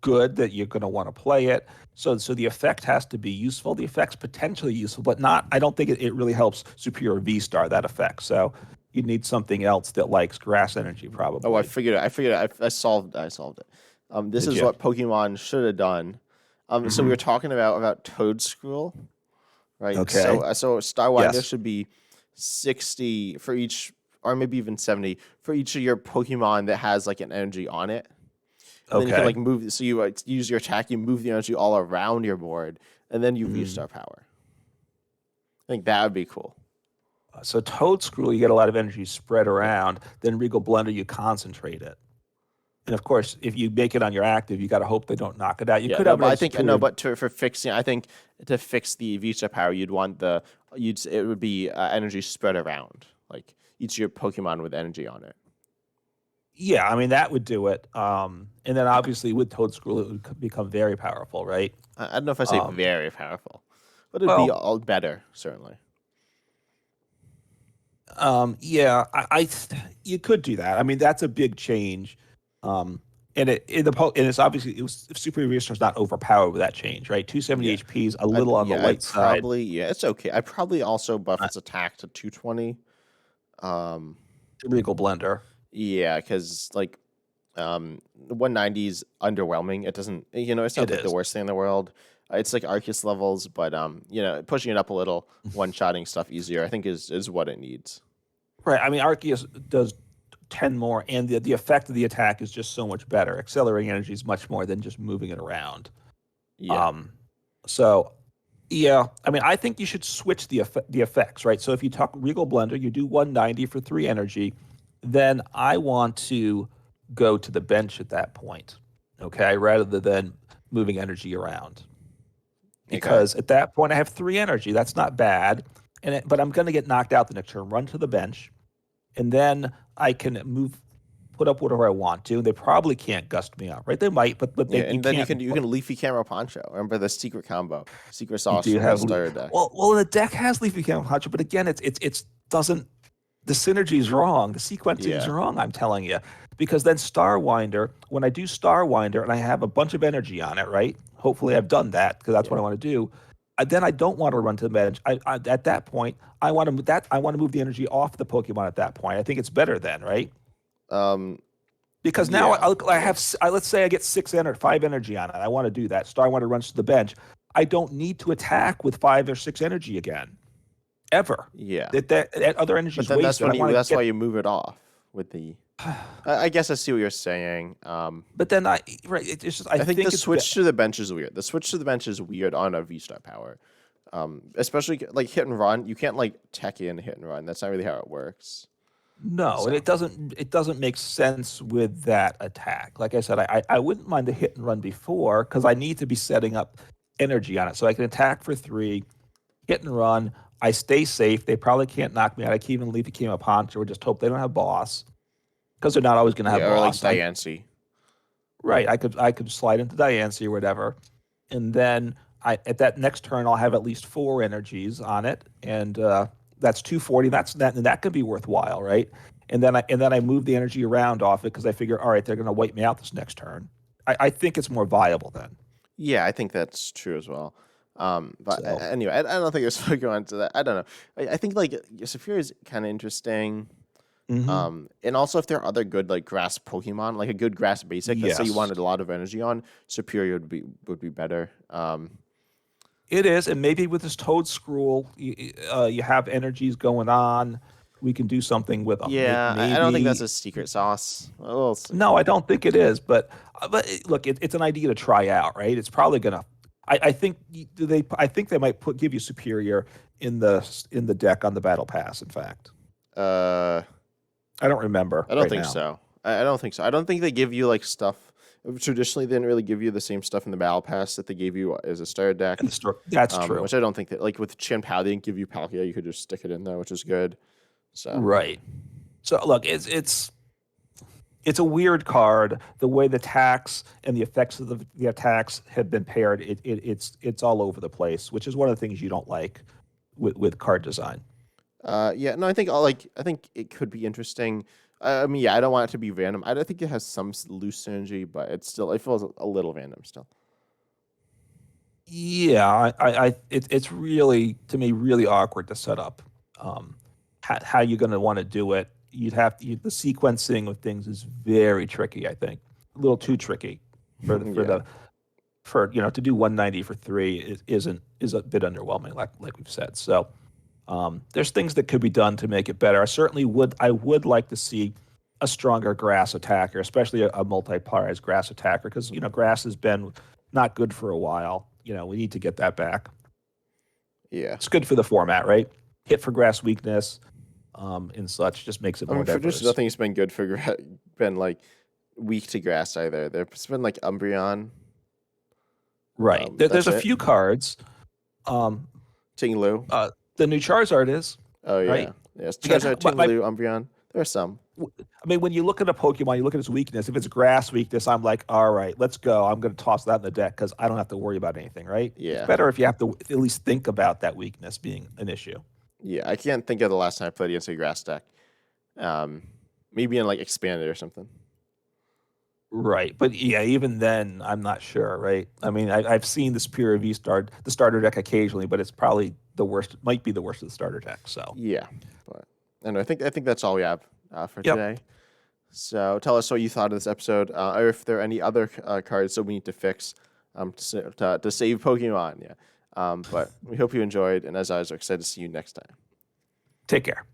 good that you're going to want to play it. So the effect has to be useful. The effect's potentially useful, but not. I don't think it really helps Superior V Star that effect. So you need something else that likes grass energy, oh, I probably. figured it. I figured it. I solved it. This Did is you? what Pokemon should have done. So we Hmm. were talking about Toadscruel, right? Okay. So Starwinder Yes. should be 60 for each, or maybe even 70 for each of your Pokemon that has like an energy on it. And then you can Okay. like move. So you use your attack. You move the energy all around your board, and then you Mm. V-Star power. I think that would be cool. So Toad Screw, you get a lot of energy spread Yeah. around. Then Regal Blender, you concentrate it. And of course, if you make it on your active, you got to hope they don't knock it out. You Yeah, could no, have but I another think no, superior. but for fixing, I think to fix the Vista power, it would be energy spread around, like each of your Pokemon with energy on it. Yeah, I mean that would do it. And then obviously with Toad Screw, it would become very powerful, right? I don't know if I say Um, very powerful, but it'd be well, all better certainly. yeah, you could do that. I mean, that's a big change. And it's obviously it was Superior Resource is not overpowered with that change, right? 270 Yeah, HP is a little on the light side. it's okay. I'd probably also buff Uh, its attack to 220. Um, Regal Blender. yeah, because like 190 is underwhelming. It doesn't, it's It not like the is. worst thing in the world. It's like Arceus levels, but pushing it up a little, one-shotting stuff easier, I think is what it needs. Right. I mean, Arceus does 10 more, and the effect of the attack is just so much better. Accelerating energy is much more than just moving it around. Yeah, Um, so yeah, I mean, I think you should switch the effects, right? So if you talk Regal Blender, you do 190 for 3 energy, then I want to go to the bench at that point, okay, rather than moving energy around. okay. Because at that point I have 3 energy. That's not bad, but I'm going to get knocked out the next turn. Run to the bench, and then I can put up whatever I want to. They probably can't gust me out, right? They might, but Yeah, you and then you can't. can Leafy Camera Poncho. Remember the secret combo, secret You sauce do from the have starter deck. well, the deck has Leafy Camel Hunter, but again, it's doesn't the synergy's wrong, the sequencing's Yeah, wrong. I'm telling you, because then Starwinder, when I do Starwinder and I have a bunch of energy on it, right? Hopefully, I've done that because that's yeah. what I want to do. Then I don't want to run to the bench. At that point, I want to move the energy off the Pokemon. At that point, I think it's better then, right? Um, Because now yeah, I yeah, have let's say I get 5 energy on it. I want to do that. Starwinder runs to the bench. I don't need to attack with 5 or 6 energy again, ever. yeah. That other energy But is then wasted. I want to that's why get. you move it off with the. I guess I see what you're saying. But then right, it's just I I think the think it's switch to the bench is weird. The switch to the bench is weird on a V-Star power. Especially like hit and run. You can't like tech in hit and run. That's not really how it works. No, and So it doesn't make sense with that attack. Like I said, I wouldn't mind the hit and run before because I need to be setting up energy on it. So I can attack for 3, hit and run. I stay safe. They probably can't knock me out. I can even leave the game a punch or just hope they don't have boss because they're not always going to have yeah, or like boss. Diancie. Right. I could slide into Diancie or whatever, and then at that next turn I'll have at least 4 energies on it, and that's 240. And that could be worthwhile, right? And then I move the energy around off it because I figure, all right, they're going to wipe me out this next turn. I think it's more viable then. Yeah, I think that's true as well. But So. anyway, I don't think it's going to go into that. I don't know. I think like Saphira is kind of interesting. Hmm. And also if there are other good like grass Pokemon, like a good grass basic, let's say you Yes, wanted a lot of energy on, Superior would be better. it is, and maybe with this Toad Scroll, you have energies going on. We can do something with them. Yeah, I don't think that's Maybe. a secret sauce. We'll see. No, I don't think it is. Look, it's an idea to try out, right? It's probably gonna. I think do they. I think they might give you superior in the deck on the battle pass. In fact, Uh, I don't remember I don't right think now. so. I don't think so. I don't think they give you like stuff. Traditionally, they didn't really give you the same stuff in the battle pass that they gave you as a starter deck. And the store. That's true. Which I don't think that like with Chien-Pao, they didn't give you Palkia. You could just stick it in there, which is good. So Right. So look, it's a weird card. The way the attacks and the effects of the attacks have been paired, it's all over the place, which is one of the things you don't like with card design. yeah, no, I think it could be interesting. I mean, yeah, I don't want it to be random. I don't think it has some loose synergy, but it feels a little random still. Yeah, it's really to me really awkward to set up. Um, how you're going to want to do it? The sequencing of things is very tricky. I think a little too tricky for the for Yeah, the for to do 190 for 3 is a bit underwhelming, like we've said. So there's things that could be done to make it better. I would like to see a stronger grass attacker, especially a multi-polarized grass attacker, because grass has been not good for a while. We need to get that back. yeah. It's good for the format, right? Hit for grass weakness, and such just makes it I more mean, for just diverse. nothing's been good for been like weak to grass either. There's been like Umbreon. Right. There's That's a it. few cards. Um, Ting-Lu. the new Charizard is Oh right. yeah, yes. Again, Charizard, my Ting-Lu, Umbreon. There are some. I mean, when you look at a Pokemon, you look at its weakness. If it's grass weakness, I'm like, all right, let's go. I'm going to toss that in the deck because I don't have to worry about anything, right? It's Yeah, better if you have to at least think about that weakness being an issue. yeah. I can't think of the last time I played against a grass deck. Um, maybe in like expanded or something. Right. But yeah, even then, I'm not sure, right? I mean, I've seen the Superior V the starter deck occasionally, but it's probably the worst, might be the worst of the starter deck. So, Yeah, but and I think that's all we have for yep. today. So tell us what you thought of this episode, or if there are any other cards that we need to fix to save Pokemon. Yeah. But we hope you enjoyed, and as always, we're excited to see you next time. Take care.